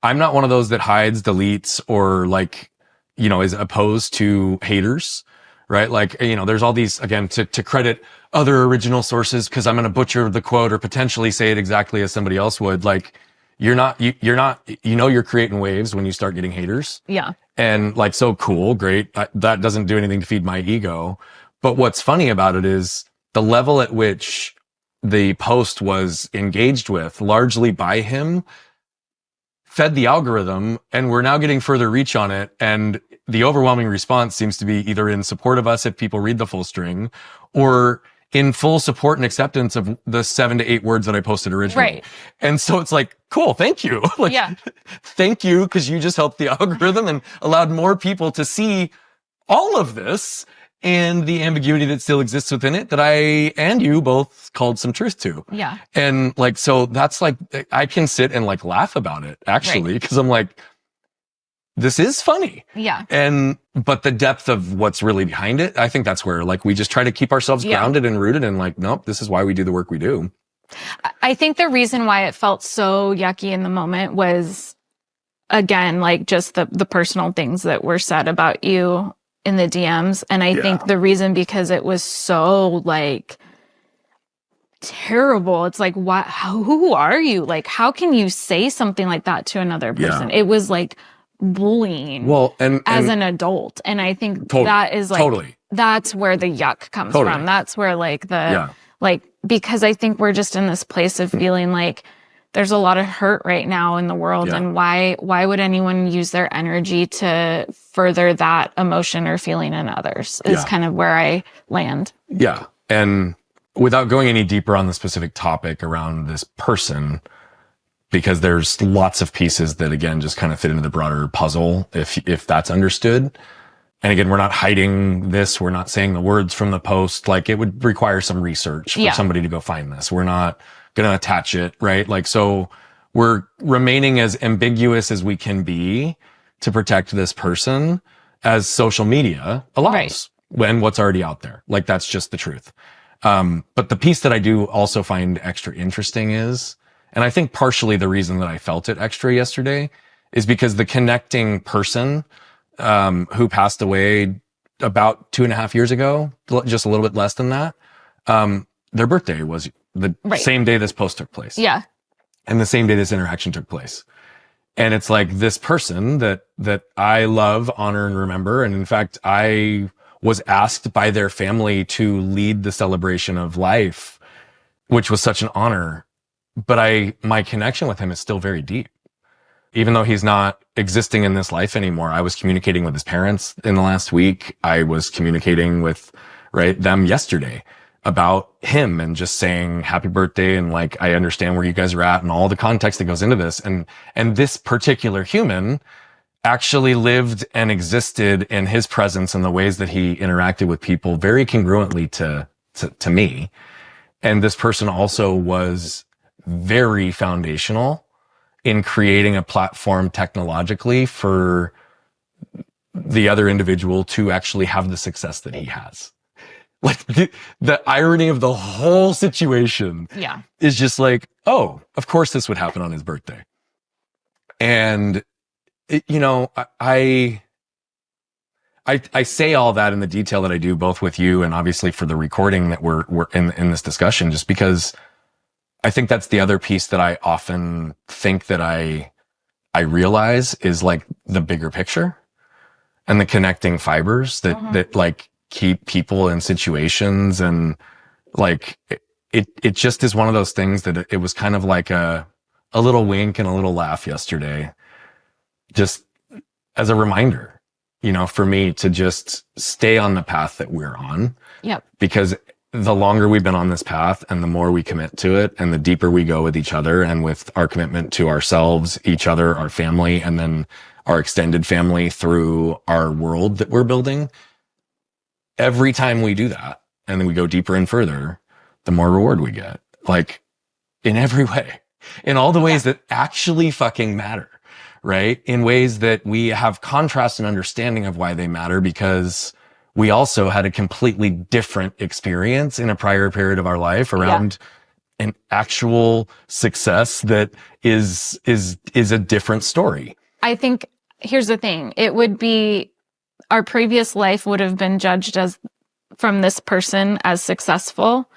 I'm not one of those that hides, deletes, or like, you know, is opposed to haters, right? Like, you know, there's all these, again, to credit other original sources because I'm going to butcher the quote or potentially say it exactly as somebody else would. Like, you're not, you know, you're creating waves when you start getting haters. Yeah. And like, so cool, great. That doesn't do anything to feed my ego. But what's funny about it is the level at which the post was engaged with, largely by him, fed the algorithm, and we're now getting further reach on it. And the overwhelming response seems to be either in support of us if people read the full string, or in full support and acceptance of the 7 to 8 words that I posted originally. Right. And so it's like, cool, thank you. Like, thank you, because you just helped the algorithm and allowed more people to see all of this and the ambiguity that still exists within it that I and you both called some truth to. Yeah. And like, so that's like, I can sit and like laugh about it actually, because I'm like, this is funny. Yeah. But the depth of what's really behind it, I think that's where like we just try to keep ourselves grounded and rooted and like, nope, this is why we do the work we do. I think the reason why it felt so yucky in the moment was, again, like just the personal things that were said about you in the DMs. And I think the reason because it was so like terrible. It's like, what, who are you? Like, how can you say something like that to another person? It was like bullying as an adult. And I think that is like, that's where the yuck comes from. That's where like like, because I think we're just in this place of feeling like there's a lot of hurt right now in the world. And why would anyone use their energy to further that emotion or feeling in others is kind of where I land. Yeah. And without going any deeper on the specific topic around this person, because there's lots of pieces that again, just kind of fit into the broader puzzle. If that's understood. And again, we're not hiding this. We're not saying the words from the post. Like it would require some research for somebody to go find this. We're not going to attach it, right? Like, so we're remaining as ambiguous as we can be to protect this person as social media allows when what's already out there. Like, that's just the truth. But the piece that I do also find extra interesting is, and I think partially the reason that I felt it extra yesterday is because the connecting person, who passed away about 2.5 years ago, just a little bit less than that, their birthday was the same day this post took place. Yeah. And the same day this interaction took place. And it's like this person that I love, honor, and remember. And in fact, I was asked by their family to lead the celebration of life, which was such an honor. But my connection with him is still very deep. Even though he's not existing in this life anymore, I was communicating with his parents in the last week. I was communicating with them yesterday about him and just saying happy birthday. And like, I understand where you guys are at and all the context that goes into this. And this particular human actually lived and existed in his presence and the ways that he interacted with people very congruently to me. And this person also was very foundational in creating a platform technologically for the other individual to actually have the success that he has. Like the irony of the whole situation is just like, oh, of course this would happen on his birthday. And, I I say all that in the detail that I do, both with you and obviously for the recording that we're in this discussion, just because I think that's the other piece that I often think that I realize is like the bigger picture and the connecting fibers that like keep people in situations. And like, it just is one of those things that it was kind of like a little wink and a little laugh yesterday, just as a reminder, for me to just stay on the path that we're on. Yep. Because the longer we've been on this path and the more we commit to it and the deeper we go with each other and with our commitment to ourselves, each other, our family, and then our extended family through our world that we're building, every time we do that and then we go deeper and further, the more reward we get, like in every way, in all the ways that actually fucking matter. Right? In ways that we have contrast and understanding of why they matter, because we also had a completely different experience in a prior period of our life around an actual success that is a different story. I think here's the thing. It would be, our previous life would have been judged as from this person as successful.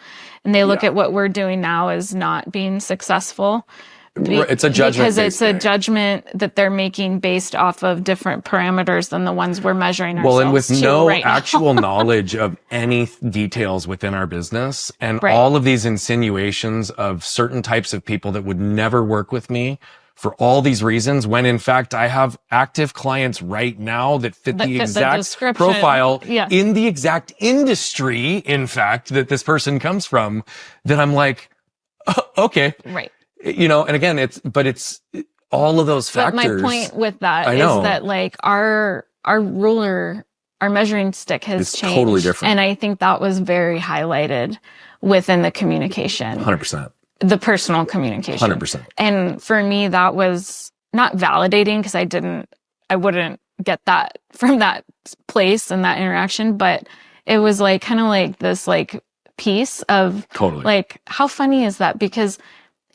And they look at what we're doing now as not being successful. It's a judgment. Because it's a judgment that they're making based off of different parameters than the ones we're measuring ourselves. Well, and with no right actual knowledge of any details within our business and all of these insinuations of certain types of people that would never work with me for all these reasons, when in fact I have active clients right now that fit the exact profile in the exact industry, in fact, that this person comes from, that I'm like, oh, okay. Right. And again, it's all of those factors. But my point with that is that like our ruler, our measuring stick has changed. Totally different. And I think that was very highlighted within the communication. 100%. The personal communication. 100%. And for me, that was not validating because I wouldn't get that from that place and that interaction, but it was like kind of like this like piece of like, how funny is that? Because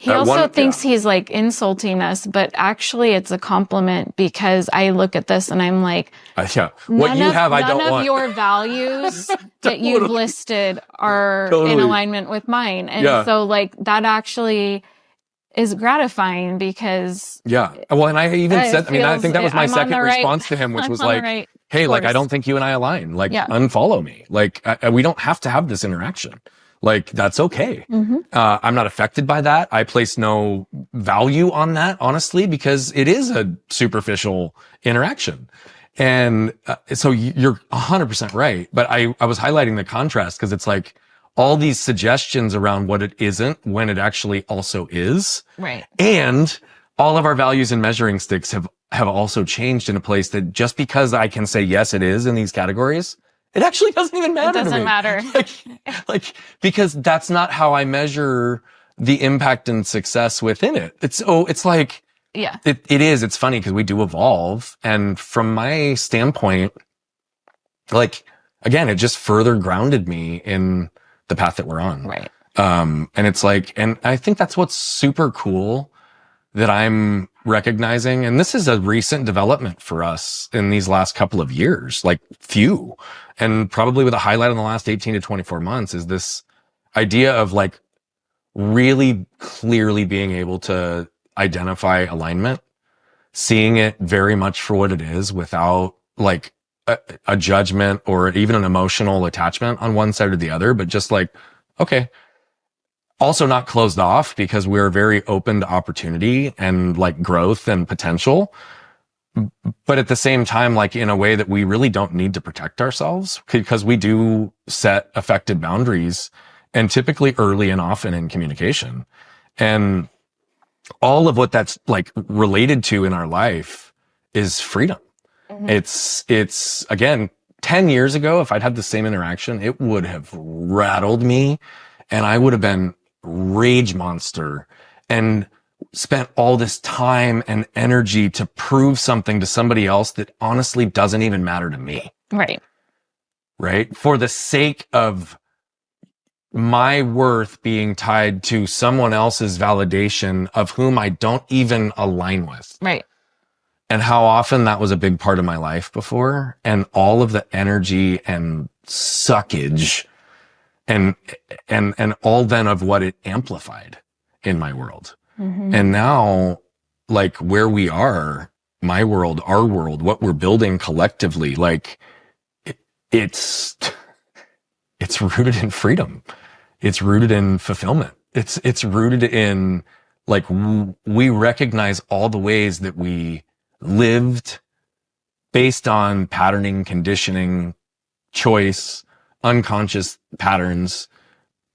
he also thinks he's like insulting us, but actually it's a compliment because I look at this and I'm like, what you have, I don't want. None of your values that you've listed are in alignment with mine. And so like that actually is gratifying because. Yeah. Well, and I even said, I think that was my second response to him, which was like, hey, like, I don't think you and I align. Like, unfollow me. Like, we don't have to have this interaction. Like, that's okay. I'm not affected by that. I place no value on that, honestly, because it is a superficial interaction. And so you're 100% right. But I was highlighting the contrast because it's like all these suggestions around what it isn't when it actually also is. Right. And all of our values and measuring sticks have also changed in a place that just because I can say, yes, it is in these categories, it actually doesn't even matter. It doesn't matter. like, because that's not how I measure the impact and success within it. It's like, it is. It's funny because we do evolve. And from my standpoint, like, again, it just further grounded me in the path that we're on. Right. And it's like, and I think that's what's super cool that I'm recognizing. And this is a recent development for us in these last couple of years, like few, and probably with a highlight in the last 18 to 24 months is this idea of like really clearly being able to identify alignment, seeing it very much for what it is without like a judgment or even an emotional attachment on one side or the other, but just like, okay. Also not closed off because we're very open to opportunity and like growth and potential. But at the same time, like in a way that we really don't need to protect ourselves because we do set effective boundaries and typically early and often in communication. And all of what that's like related to in our life is freedom. It's again, 10 years ago, if I'd had the same interaction, it would have rattled me and I would have been rage monster and spent all this time and energy to prove something to somebody else that honestly doesn't even matter to me. Right. Right. For the sake of my worth being tied to someone else's validation of whom I don't even align with. Right. and how often that was a big part of my life before, and all of the energy and suckage and all then of what it amplified in my world. And now, like where we are, my world, our world, what we're building collectively, like it's rooted in freedom. It's rooted in fulfillment. It's rooted in, like, we recognize all the ways that we lived based on patterning, conditioning, choice, unconscious patterns,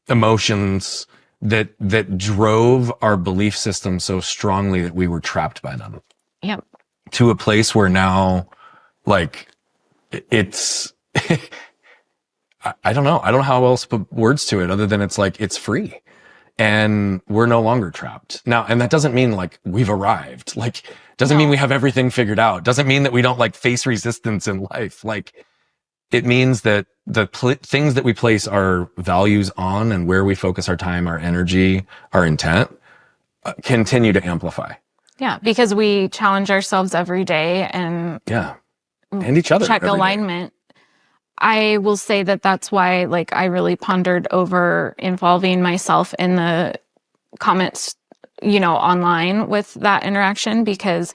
emotions that drove our belief system so strongly that we were trapped by them. Yep. To a place where now, like, it's, I don't know. I don't know how else to put words to it other than it's like, it's free. And we're no longer trapped now. And that doesn't mean like we've arrived. Like, doesn't mean we have everything figured out. Doesn't mean that we don't like face resistance in life. Like, it means that the things that we place our values on and where we focus our time, our energy, our intent, continue to amplify. Yeah. Because we challenge ourselves every day and each other. Check alignment. I will say that that's why, like, I really pondered over involving myself in the comments, you know, online with that interaction, because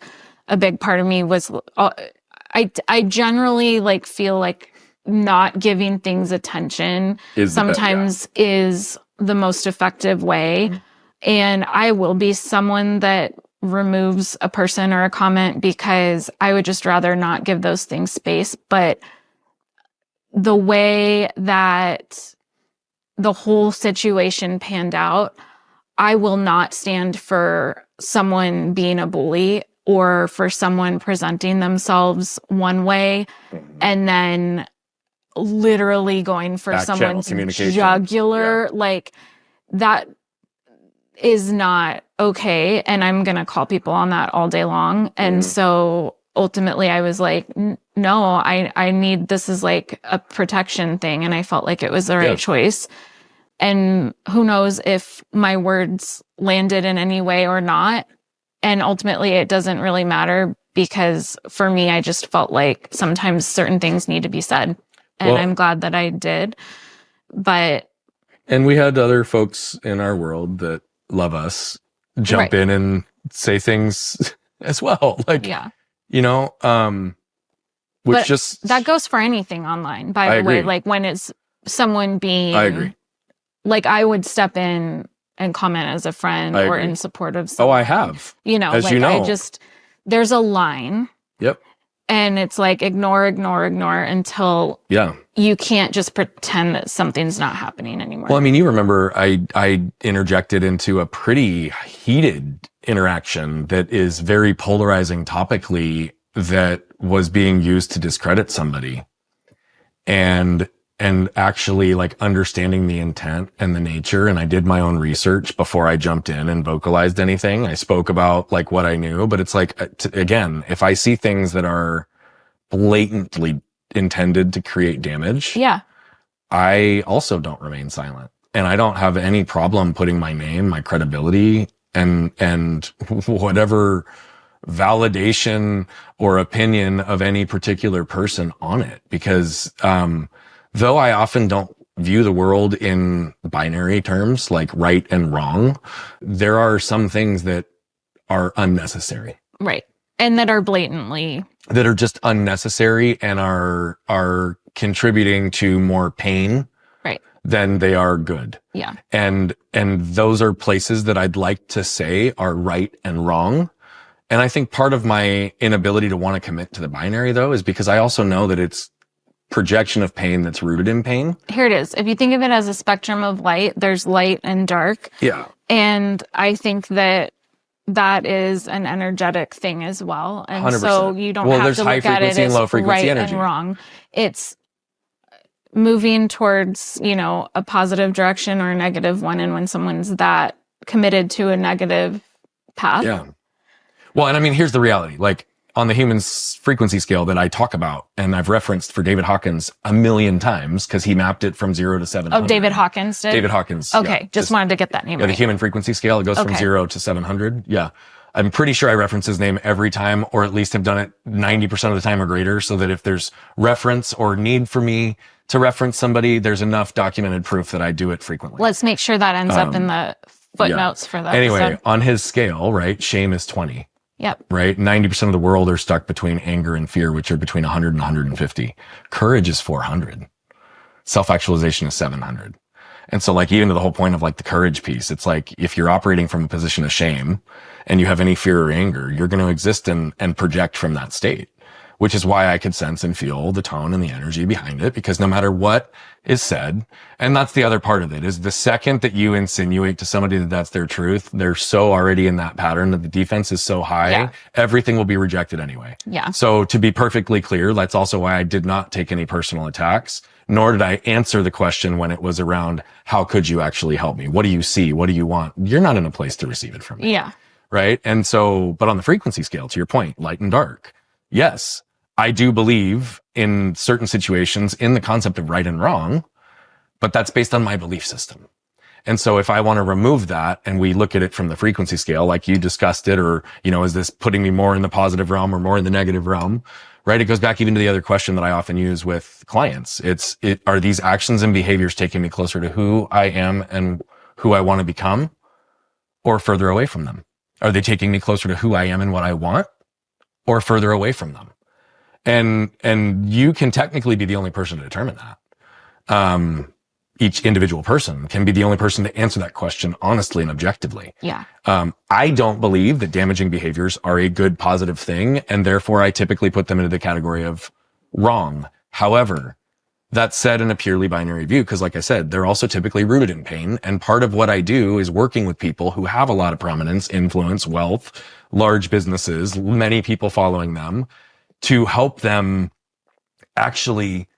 a big part of me was, I generally like feel like not giving things attention sometimes is the most effective way. And I will be someone that removes a person or a comment because I would just rather not give those things space. But the way that the whole situation panned out, I will not stand for someone being a bully or for someone presenting themselves one way and then literally going for someone's jugular. Like, that is not okay. And I'm going to call people on that all day long. And so ultimately I was like, no, I need, this is like a protection thing. And I felt like it was the right choice. And who knows if my words landed in any way or not. And ultimately it doesn't really matter, because for me, I just felt like sometimes certain things need to be said. And I'm glad that I did. And we had other folks in our world that love us jump in and say things as well. Like, you know, which just, that goes for anything online, by the way. Like, when it's someone being, I agree. Like, I would step in and comment as a friend or in support of someone. Oh, I have. You know, as like, you know. There's a line. Yep. And it's like, ignore until you can't just pretend that something's not happening anymore. Well, I mean, you remember I interjected into a pretty heated interaction that is very polarizing topically, that was being used to discredit somebody. And actually, like, understanding the intent and the nature. And I did my own research before I jumped in and vocalized anything. I spoke about like what I knew, but it's like, again, if I see things that are blatantly intended to create damage, I also don't remain silent. And I don't have any problem putting my name, my credibility, and whatever validation or opinion of any particular person on it. Because, though I often don't view the world in binary terms, like right and wrong, there are some things that are unnecessary. Right. And that are blatantly. That are just unnecessary and are contributing to more pain than they are good. Yeah. And those are places that I'd like to say are right and wrong. And I think part of my inability to want to commit to the binary, though, is because I also know that it's projection of pain that's rooted in pain. Here it is. If you think of it as a spectrum of light, there's light and dark. Yeah. And I think that is an energetic thing as well. And 100%. so you don't have to look at it as low frequency right energy. And wrong. It's moving towards, you know, a positive direction or a negative one. And when someone's that committed to a negative path. Yeah. Well, and I mean, here's the reality. Like, on the human frequency scale that I talk about, and I've referenced for David Hawkins a million times, because he mapped it from 0 to 700. Oh, David Hawkins did? David Hawkins. Okay, just wanted to get that name right. The human frequency scale, it goes from 0 to 700. Yeah. I'm pretty sure I reference his name every time, or at least have done it 90% of the time or greater, so that if there's reference or need for me to reference somebody, there's enough documented proof that I do it frequently. Let's make sure that ends up in the footnotes for that. Anyway, on his scale, right, shame is 20. Yep. Right? 90% of the world are stuck between anger and fear, which are between 100 and 150. Courage is 400. Self-actualization is 700. And so like even to the whole point of like the courage piece, it's like if you're operating from a position of shame and you have any fear or anger, you're going to exist and project from that state, which is why I could sense and feel the tone and the energy behind it, because no matter what is said, and that's the other part of it, is the second that you insinuate to somebody that that's their truth, they're so already in that pattern that the defense is so high, everything will be rejected anyway. Yeah. So to be perfectly clear, that's also why I did not take any personal attacks, nor did I answer the question when it was around, how could you actually help me? What do you see? What do you want? You're not in a place to receive it from me. Yeah. Right? And so, but on the frequency scale, to your point, light and dark, yes, I do believe in certain situations in the concept of right and wrong, but that's based on my belief system. And so if I want to remove that and we look at it from the frequency scale, like you discussed it, or, you know, is this putting me more in the positive realm or more in the negative realm? Right? It goes back even to the other question that I often use with clients. Are these actions and behaviors taking me closer to who I am and who I want to become, or further away from them? Are they taking me closer to who I am and what I want, or further away from them? And you can technically be the only person to determine that. Each individual person can be the only person to answer that question honestly and objectively. Yeah. I don't believe that damaging behaviors are a good, positive thing, and therefore I typically put them into the category of wrong. However, that's said in a purely binary view, because like I said, they're also typically rooted in pain. And part of what I do is working with people who have a lot of prominence, influence, wealth, large businesses, many people following them, to help them actually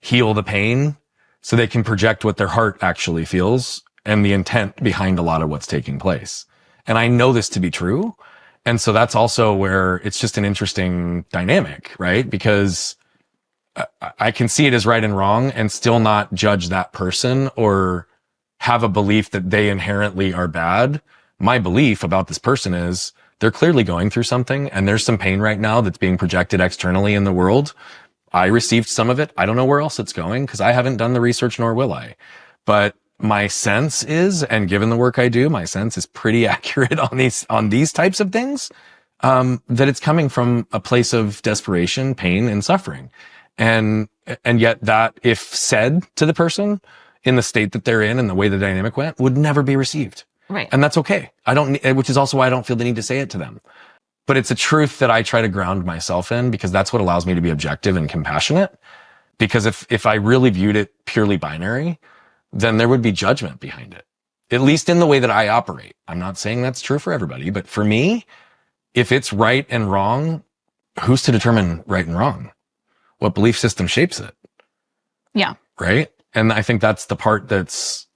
heal the pain so they can project what their heart actually feels and the intent behind a lot of what's taking place. And I know this to be true. And so that's also where it's just an interesting dynamic, right? Because I can see it as right and wrong and still not judge that person or have a belief that they inherently are bad. My belief about this person is they're clearly going through something, and there's some pain right now that's being projected externally in the world. I received some of it. I don't know where else it's going because I haven't done the research, nor will I. But my sense is, and given the work I do, my sense is pretty accurate on these types of things, that it's coming from a place of desperation, pain, and suffering. And yet that, if said to the person in the state that they're in and the way the dynamic went, would never be received. Right. And that's okay. Which is also why I don't feel the need to say it to them. But it's a truth that I try to ground myself in, because that's what allows me to be objective and compassionate. Because if I really viewed it purely binary, then there would be judgment behind it, at least in the way that I operate. I'm not saying that's true for everybody, but for me, if it's right and wrong, who's to determine right and wrong? What belief system shapes it? Yeah. Right? And I think that's the part that's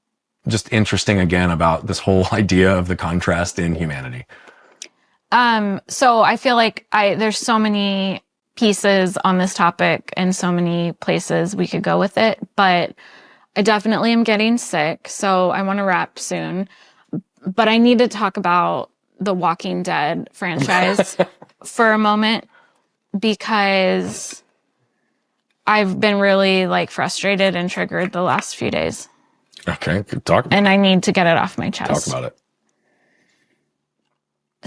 just interesting again about this whole idea of the contrast in humanity. So I feel like there's so many pieces on this topic and so many places we could go with it, but I definitely am getting sick. So I want to wrap soon, but I need to talk about the Walking Dead franchise for a moment, because I've been really frustrated and triggered the last few days. Okay, talk about it. And I need to get it off my chest. Talk about it.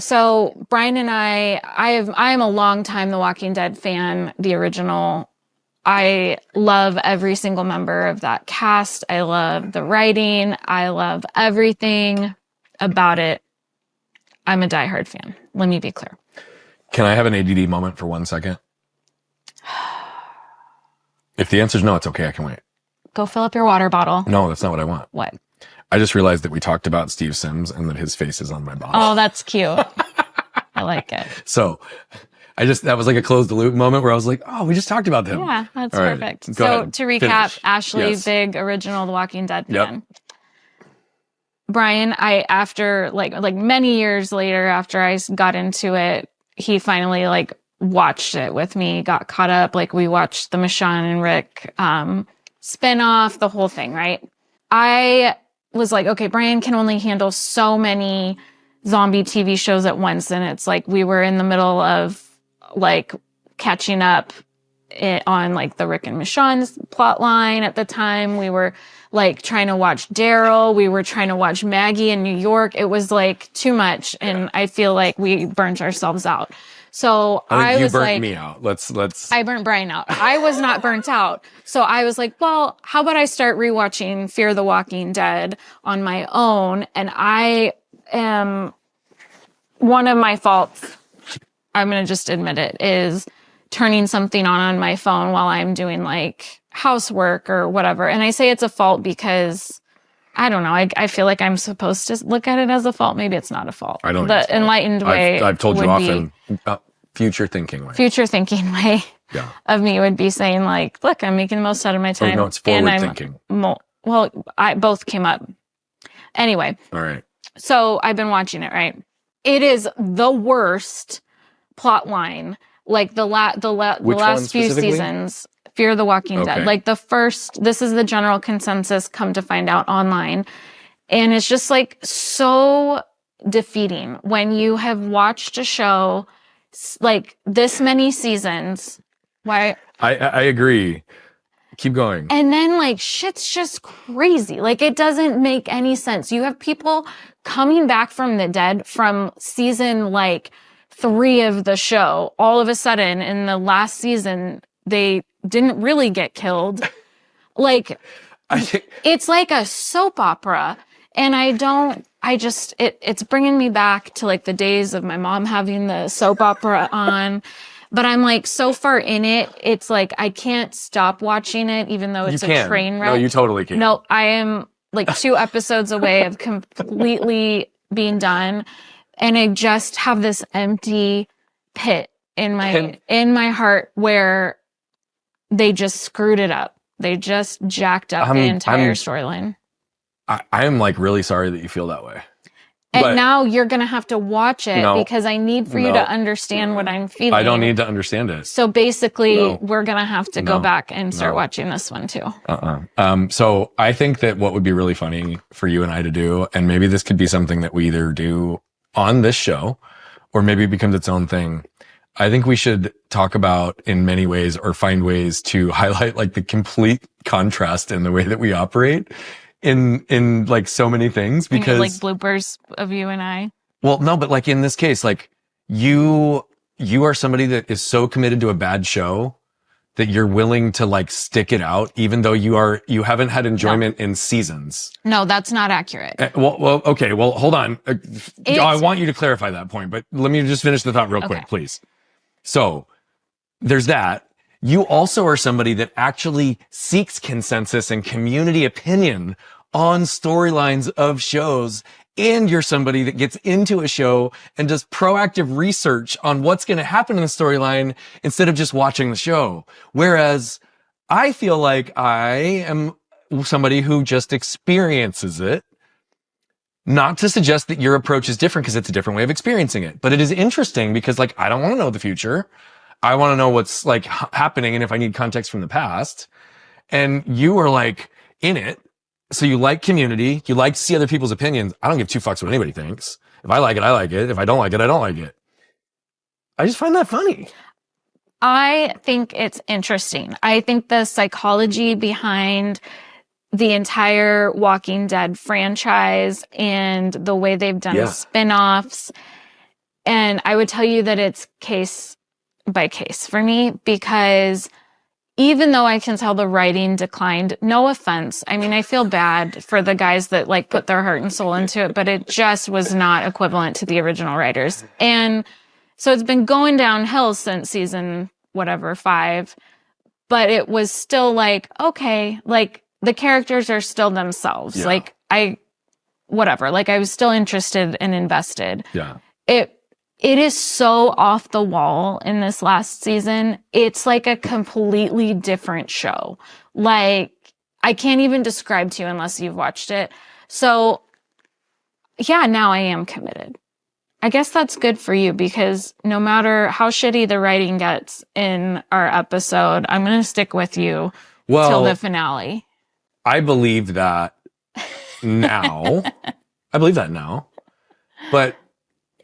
So Brian and I am a long time The Walking Dead fan, the original. I love every single member of that cast. I love the writing. I love everything about it. I'm a diehard fan. Let me be clear. Can I have an ADD moment for 1 second? If the answer is no, it's okay. I can wait. Go fill up your water bottle. No, that's not what I want. What? I just realized that we talked about Steve Sims and that his face is on my bottle. Oh, that's cute. I like it. So that was like a close the loop moment where I was like, oh, we just talked about them. Yeah, that's All right, perfect. go So ahead. to recap, Finish. Ashley, Yes. big original The Walking Dead fan. Yep. Brian, after many years later, after I got into it, he finally watched it with me, got caught up. We watched the Michonne and Rick spinoff, the whole thing, right? I was like, okay, Brian can only handle so many zombie TV shows at once. And it's like we were in the middle of like catching up on like the Rick and Michonne's plot line at the time. We were like trying to watch Daryl. We were trying to watch Maggie in New York. It was like too much. And I feel like we burnt ourselves out. So I think you was burnt like, me out. Let's. I burnt Brian out. I was not burnt out. So I was like, well, how about I start rewatching Fear the Walking Dead on my own? And I am, one of my faults, I'm going to just admit it, is turning something on my phone while I'm doing like housework or whatever. And I say it's a fault because I don't know. I feel like I'm supposed to look at it as a fault. Maybe it's not a fault. I don't. The enlightened way. I've told you would often. Future thinking way. Future thinking way. Yeah. Of me would be saying like, look, I'm making the most out of my time. Oh, no, it's forward thinking. Well, I both came up. Anyway. All right. So I've been watching it, right? It is the worst plot line. Like the last few seasons, Fear the Walking Dead. Like this is the general consensus, come to find out online. And it's just like so defeating when you have watched a show like this many seasons. Why? I agree. Keep going. And then like shit's just crazy. Like it doesn't make any sense. You have people coming back from the dead from season like 3 of the show. All of a sudden in the last season, they didn't really get killed. Like it's like a soap opera. And it's bringing me back to like the days of my mom having the soap opera on. But I'm like so far in it, it's like I can't stop watching it, even though it's a train wreck. No, you totally can. No, I am like 2 episodes away of completely being done. And I just have this empty pit in my heart where they just screwed it up. They just jacked up the entire storyline. I am like really sorry that you feel that way. And now you're going to have to watch it because I need for you to understand what I'm feeling. I don't need to understand it. So basically, we're going to have to go back and start watching this one too. So I think that what would be really funny for you and I to do, and maybe this could be something that we either do on this show or maybe it becomes its own thing. I think we should talk about in many ways or find ways to highlight like the complete contrast in the way that we operate in like so many things, because like bloopers of you and I. Well, no, but like in this case, like you are somebody that is so committed to a bad show that you're willing to like stick it out, even though you haven't had enjoyment in seasons. No, that's not accurate. Well, okay. Well, hold on. I want you to clarify that point, but let me just finish the thought real quick, please. So there's that. You also are somebody that actually seeks consensus and community opinion on storylines of shows. And you're somebody that gets into a show and does proactive research on what's going to happen in the storyline instead of just watching the show. Whereas I feel like I am somebody who just experiences it. Not to suggest that your approach is different, because it's a different way of experiencing it. But it is interesting because like, I don't want to know the future. I want to know what's like happening and if I need context from the past. And you are like in it. So you like community. You like to see other people's opinions. I don't give 2 fucks what anybody thinks. If I like it, I like it. If I don't like it, I don't like it. I just find that funny. I think it's interesting. I think the psychology behind the entire Walking Dead franchise and the way they've done spin-offs. And I would tell you that it's case by case for me, because even though I can tell the writing declined, no offense. I mean, I feel bad for the guys that like put their heart and soul into it, but it just was not equivalent to the original writers. And so it's been going downhill since season, 5, but it was still like, okay, like the characters are still themselves. Yeah. Like I was still interested and invested. Yeah. It is so off the wall in this last season. It's like a completely different show. Like, I can't even describe to you unless you've watched it. So, yeah, now I am committed. I guess that's good for you, because no matter how shitty the writing gets in our episode, I'm going to stick with you till the finale. I believe that now. But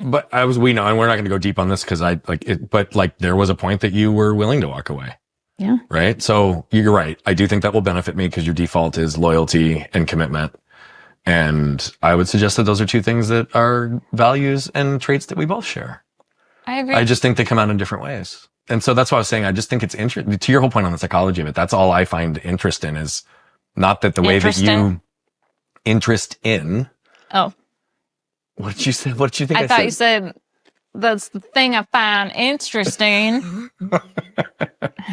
But we know, and we're not going to go deep on this because I like it, but like there was a point that you were willing to walk away. Yeah. Right. So you're right. I do think that will benefit me because your default is loyalty and commitment. And I would suggest that those are two things that are values and traits that we both share. I agree. I just think they come out in different ways. And so that's why I was saying, I just think it's interesting. To your whole point on the psychology of it, that's all I find interest in is not that the way that you interest in. Oh. What did you say? What did you think I thought said? you said that's the thing I find interesting.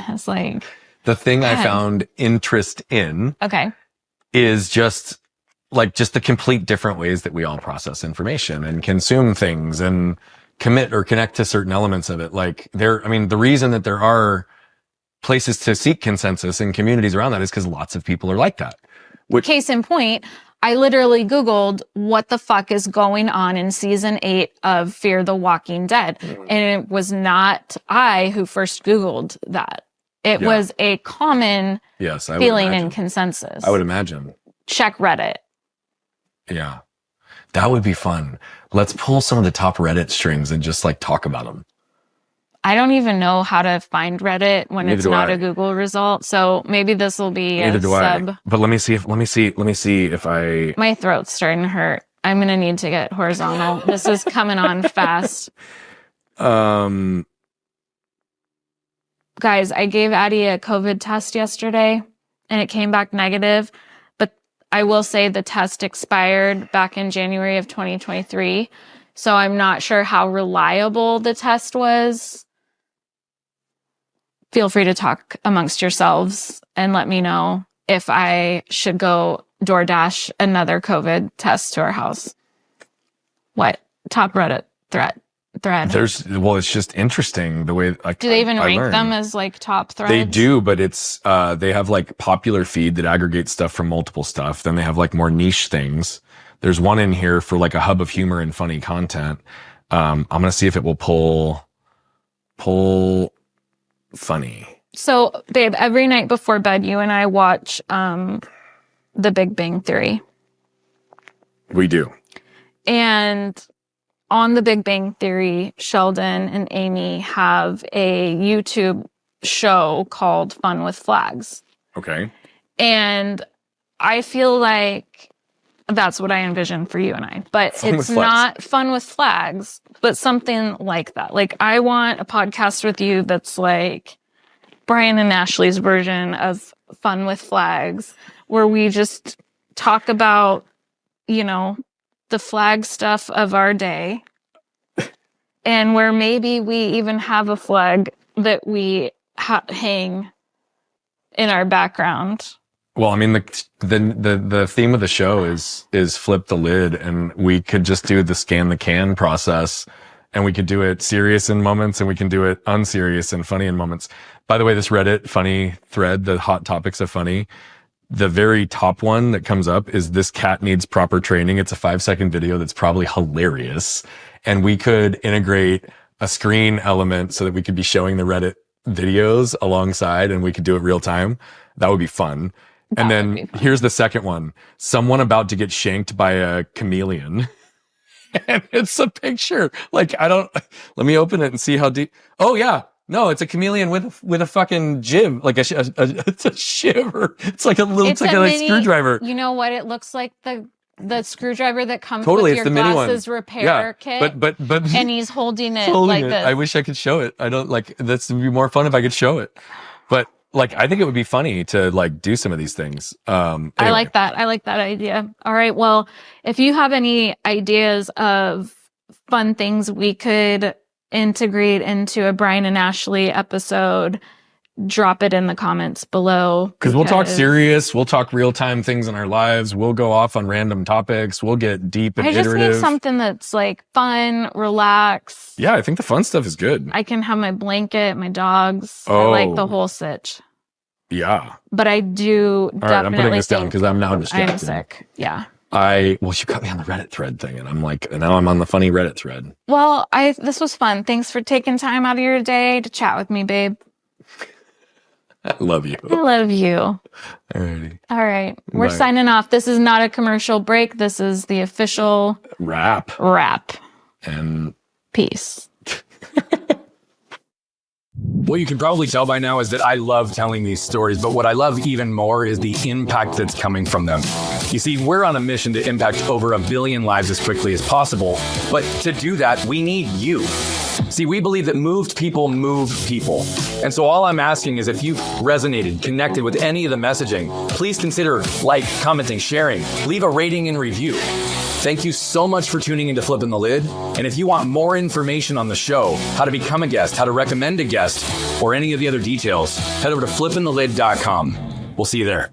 It's like the thing I found interest in is just the complete different ways that we all process information and consume things and commit or connect to certain elements of it. Like the reason that there are places to seek consensus and communities around that is because lots of people are like that. Case in point, I literally Googled what the fuck is going on in season 8 of Fear the Walking Dead. And it was not I who first Googled that. It was a common feeling and consensus. I would imagine. Check Reddit. Yeah. That would be fun. Let's pull some of the top Reddit strings and just like talk about them. I don't even know how to find Reddit when it's not a Google result. So maybe this will be a sub. But let me see if I. My throat's starting to hurt. I'm going to need to get horizontal. This is coming on fast. Guys, I gave Addie a COVID test yesterday and it came back negative. But I will say the test expired back in January of 2023. So I'm not sure how reliable the test was. Feel free to talk amongst yourselves and let me know if I should go DoorDash another COVID test to our house. What? Top Reddit thread. It's just interesting the way. Do they even rank them as like top threads? They do, but it's, they have like popular feed that aggregates stuff from multiple stuff. Then they have like more niche things. There's one in here for like a hub of humor and funny content. I'm going to see if it will pull funny. So, babe, every night before bed, you and I watch The Big Bang Theory. We do. And on The Big Bang Theory, Sheldon and Amy have a YouTube show called Fun with Flags. Okay. And I feel like that's what I envision for you and I. But it's not Fun with Flags, but something like that. Like, I want a podcast with you that's like Brian and Ashley's version of Fun with Flags, where we just talk about, the flag stuff of our day. And where maybe we even have a flag that we hang in our background. Well, I mean, the theme of the show is flip the lid, and we could just do the scan the can process, and we could do it serious in moments, and we can do it unserious and funny in moments. By the way, this Reddit funny thread, the hot topics of funny, the very top one that comes up is "This cat needs proper training." It's a 5-second video that's probably hilarious, and we could integrate a screen element so that we could be showing the Reddit videos alongside, and we could do it real time. That would be fun. And then here's the second one. Someone about to get shanked by a chameleon. And it's a picture. Like, let me open it and see how deep. Oh yeah. No, it's a chameleon with a fucking jib. Like it's a shiver. It's like a screwdriver. You know what? It looks like the screwdriver that comes with your glasses repair kit. But and he's holding it like this. I wish I could show it. I don't like, this would be more fun if I could show it. But like, I think it would be funny to like do some of these things. Anyway. I like that idea. All right. Well, if you have any ideas of fun things we could integrate into a Brian and Ashley episode, drop it in the comments below. Because we'll talk serious, we'll talk real-time things in our lives, we'll go off on random topics, we'll get deep and iterative. I just need something that's like fun, relax. Yeah, I think the fun stuff is good. I can have my blanket, my dogs. I like the whole sitch. Yeah. But I do definitely. All right, I'm putting this down because I'm now distracted. I'm sick. Yeah. You got me on the Reddit thread thing, and I'm like, and now I'm on the funny Reddit thread. Well, this was fun. Thanks for taking time out of your day to chat with me, babe. I love you. I love you. Alrighty. All right. We're signing off. This is not a commercial break. This is the official wrap. Wrap. And Peace. What you can probably tell by now is that I love telling these stories, but what I love even more is the impact that's coming from them. You see, we're on a mission to impact over 1 billion lives as quickly as possible, but to do that, we need you. See, we believe that moved people move people. And so all I'm asking is if you've resonated, connected with any of the messaging, please consider commenting, sharing, leave a rating and review. Thank you so much for tuning into Flipping the Lid. And if you want more information on the show, how to become a guest, how to recommend a guest, or any of the other details, head over to flippingthelid.com. We'll see you there.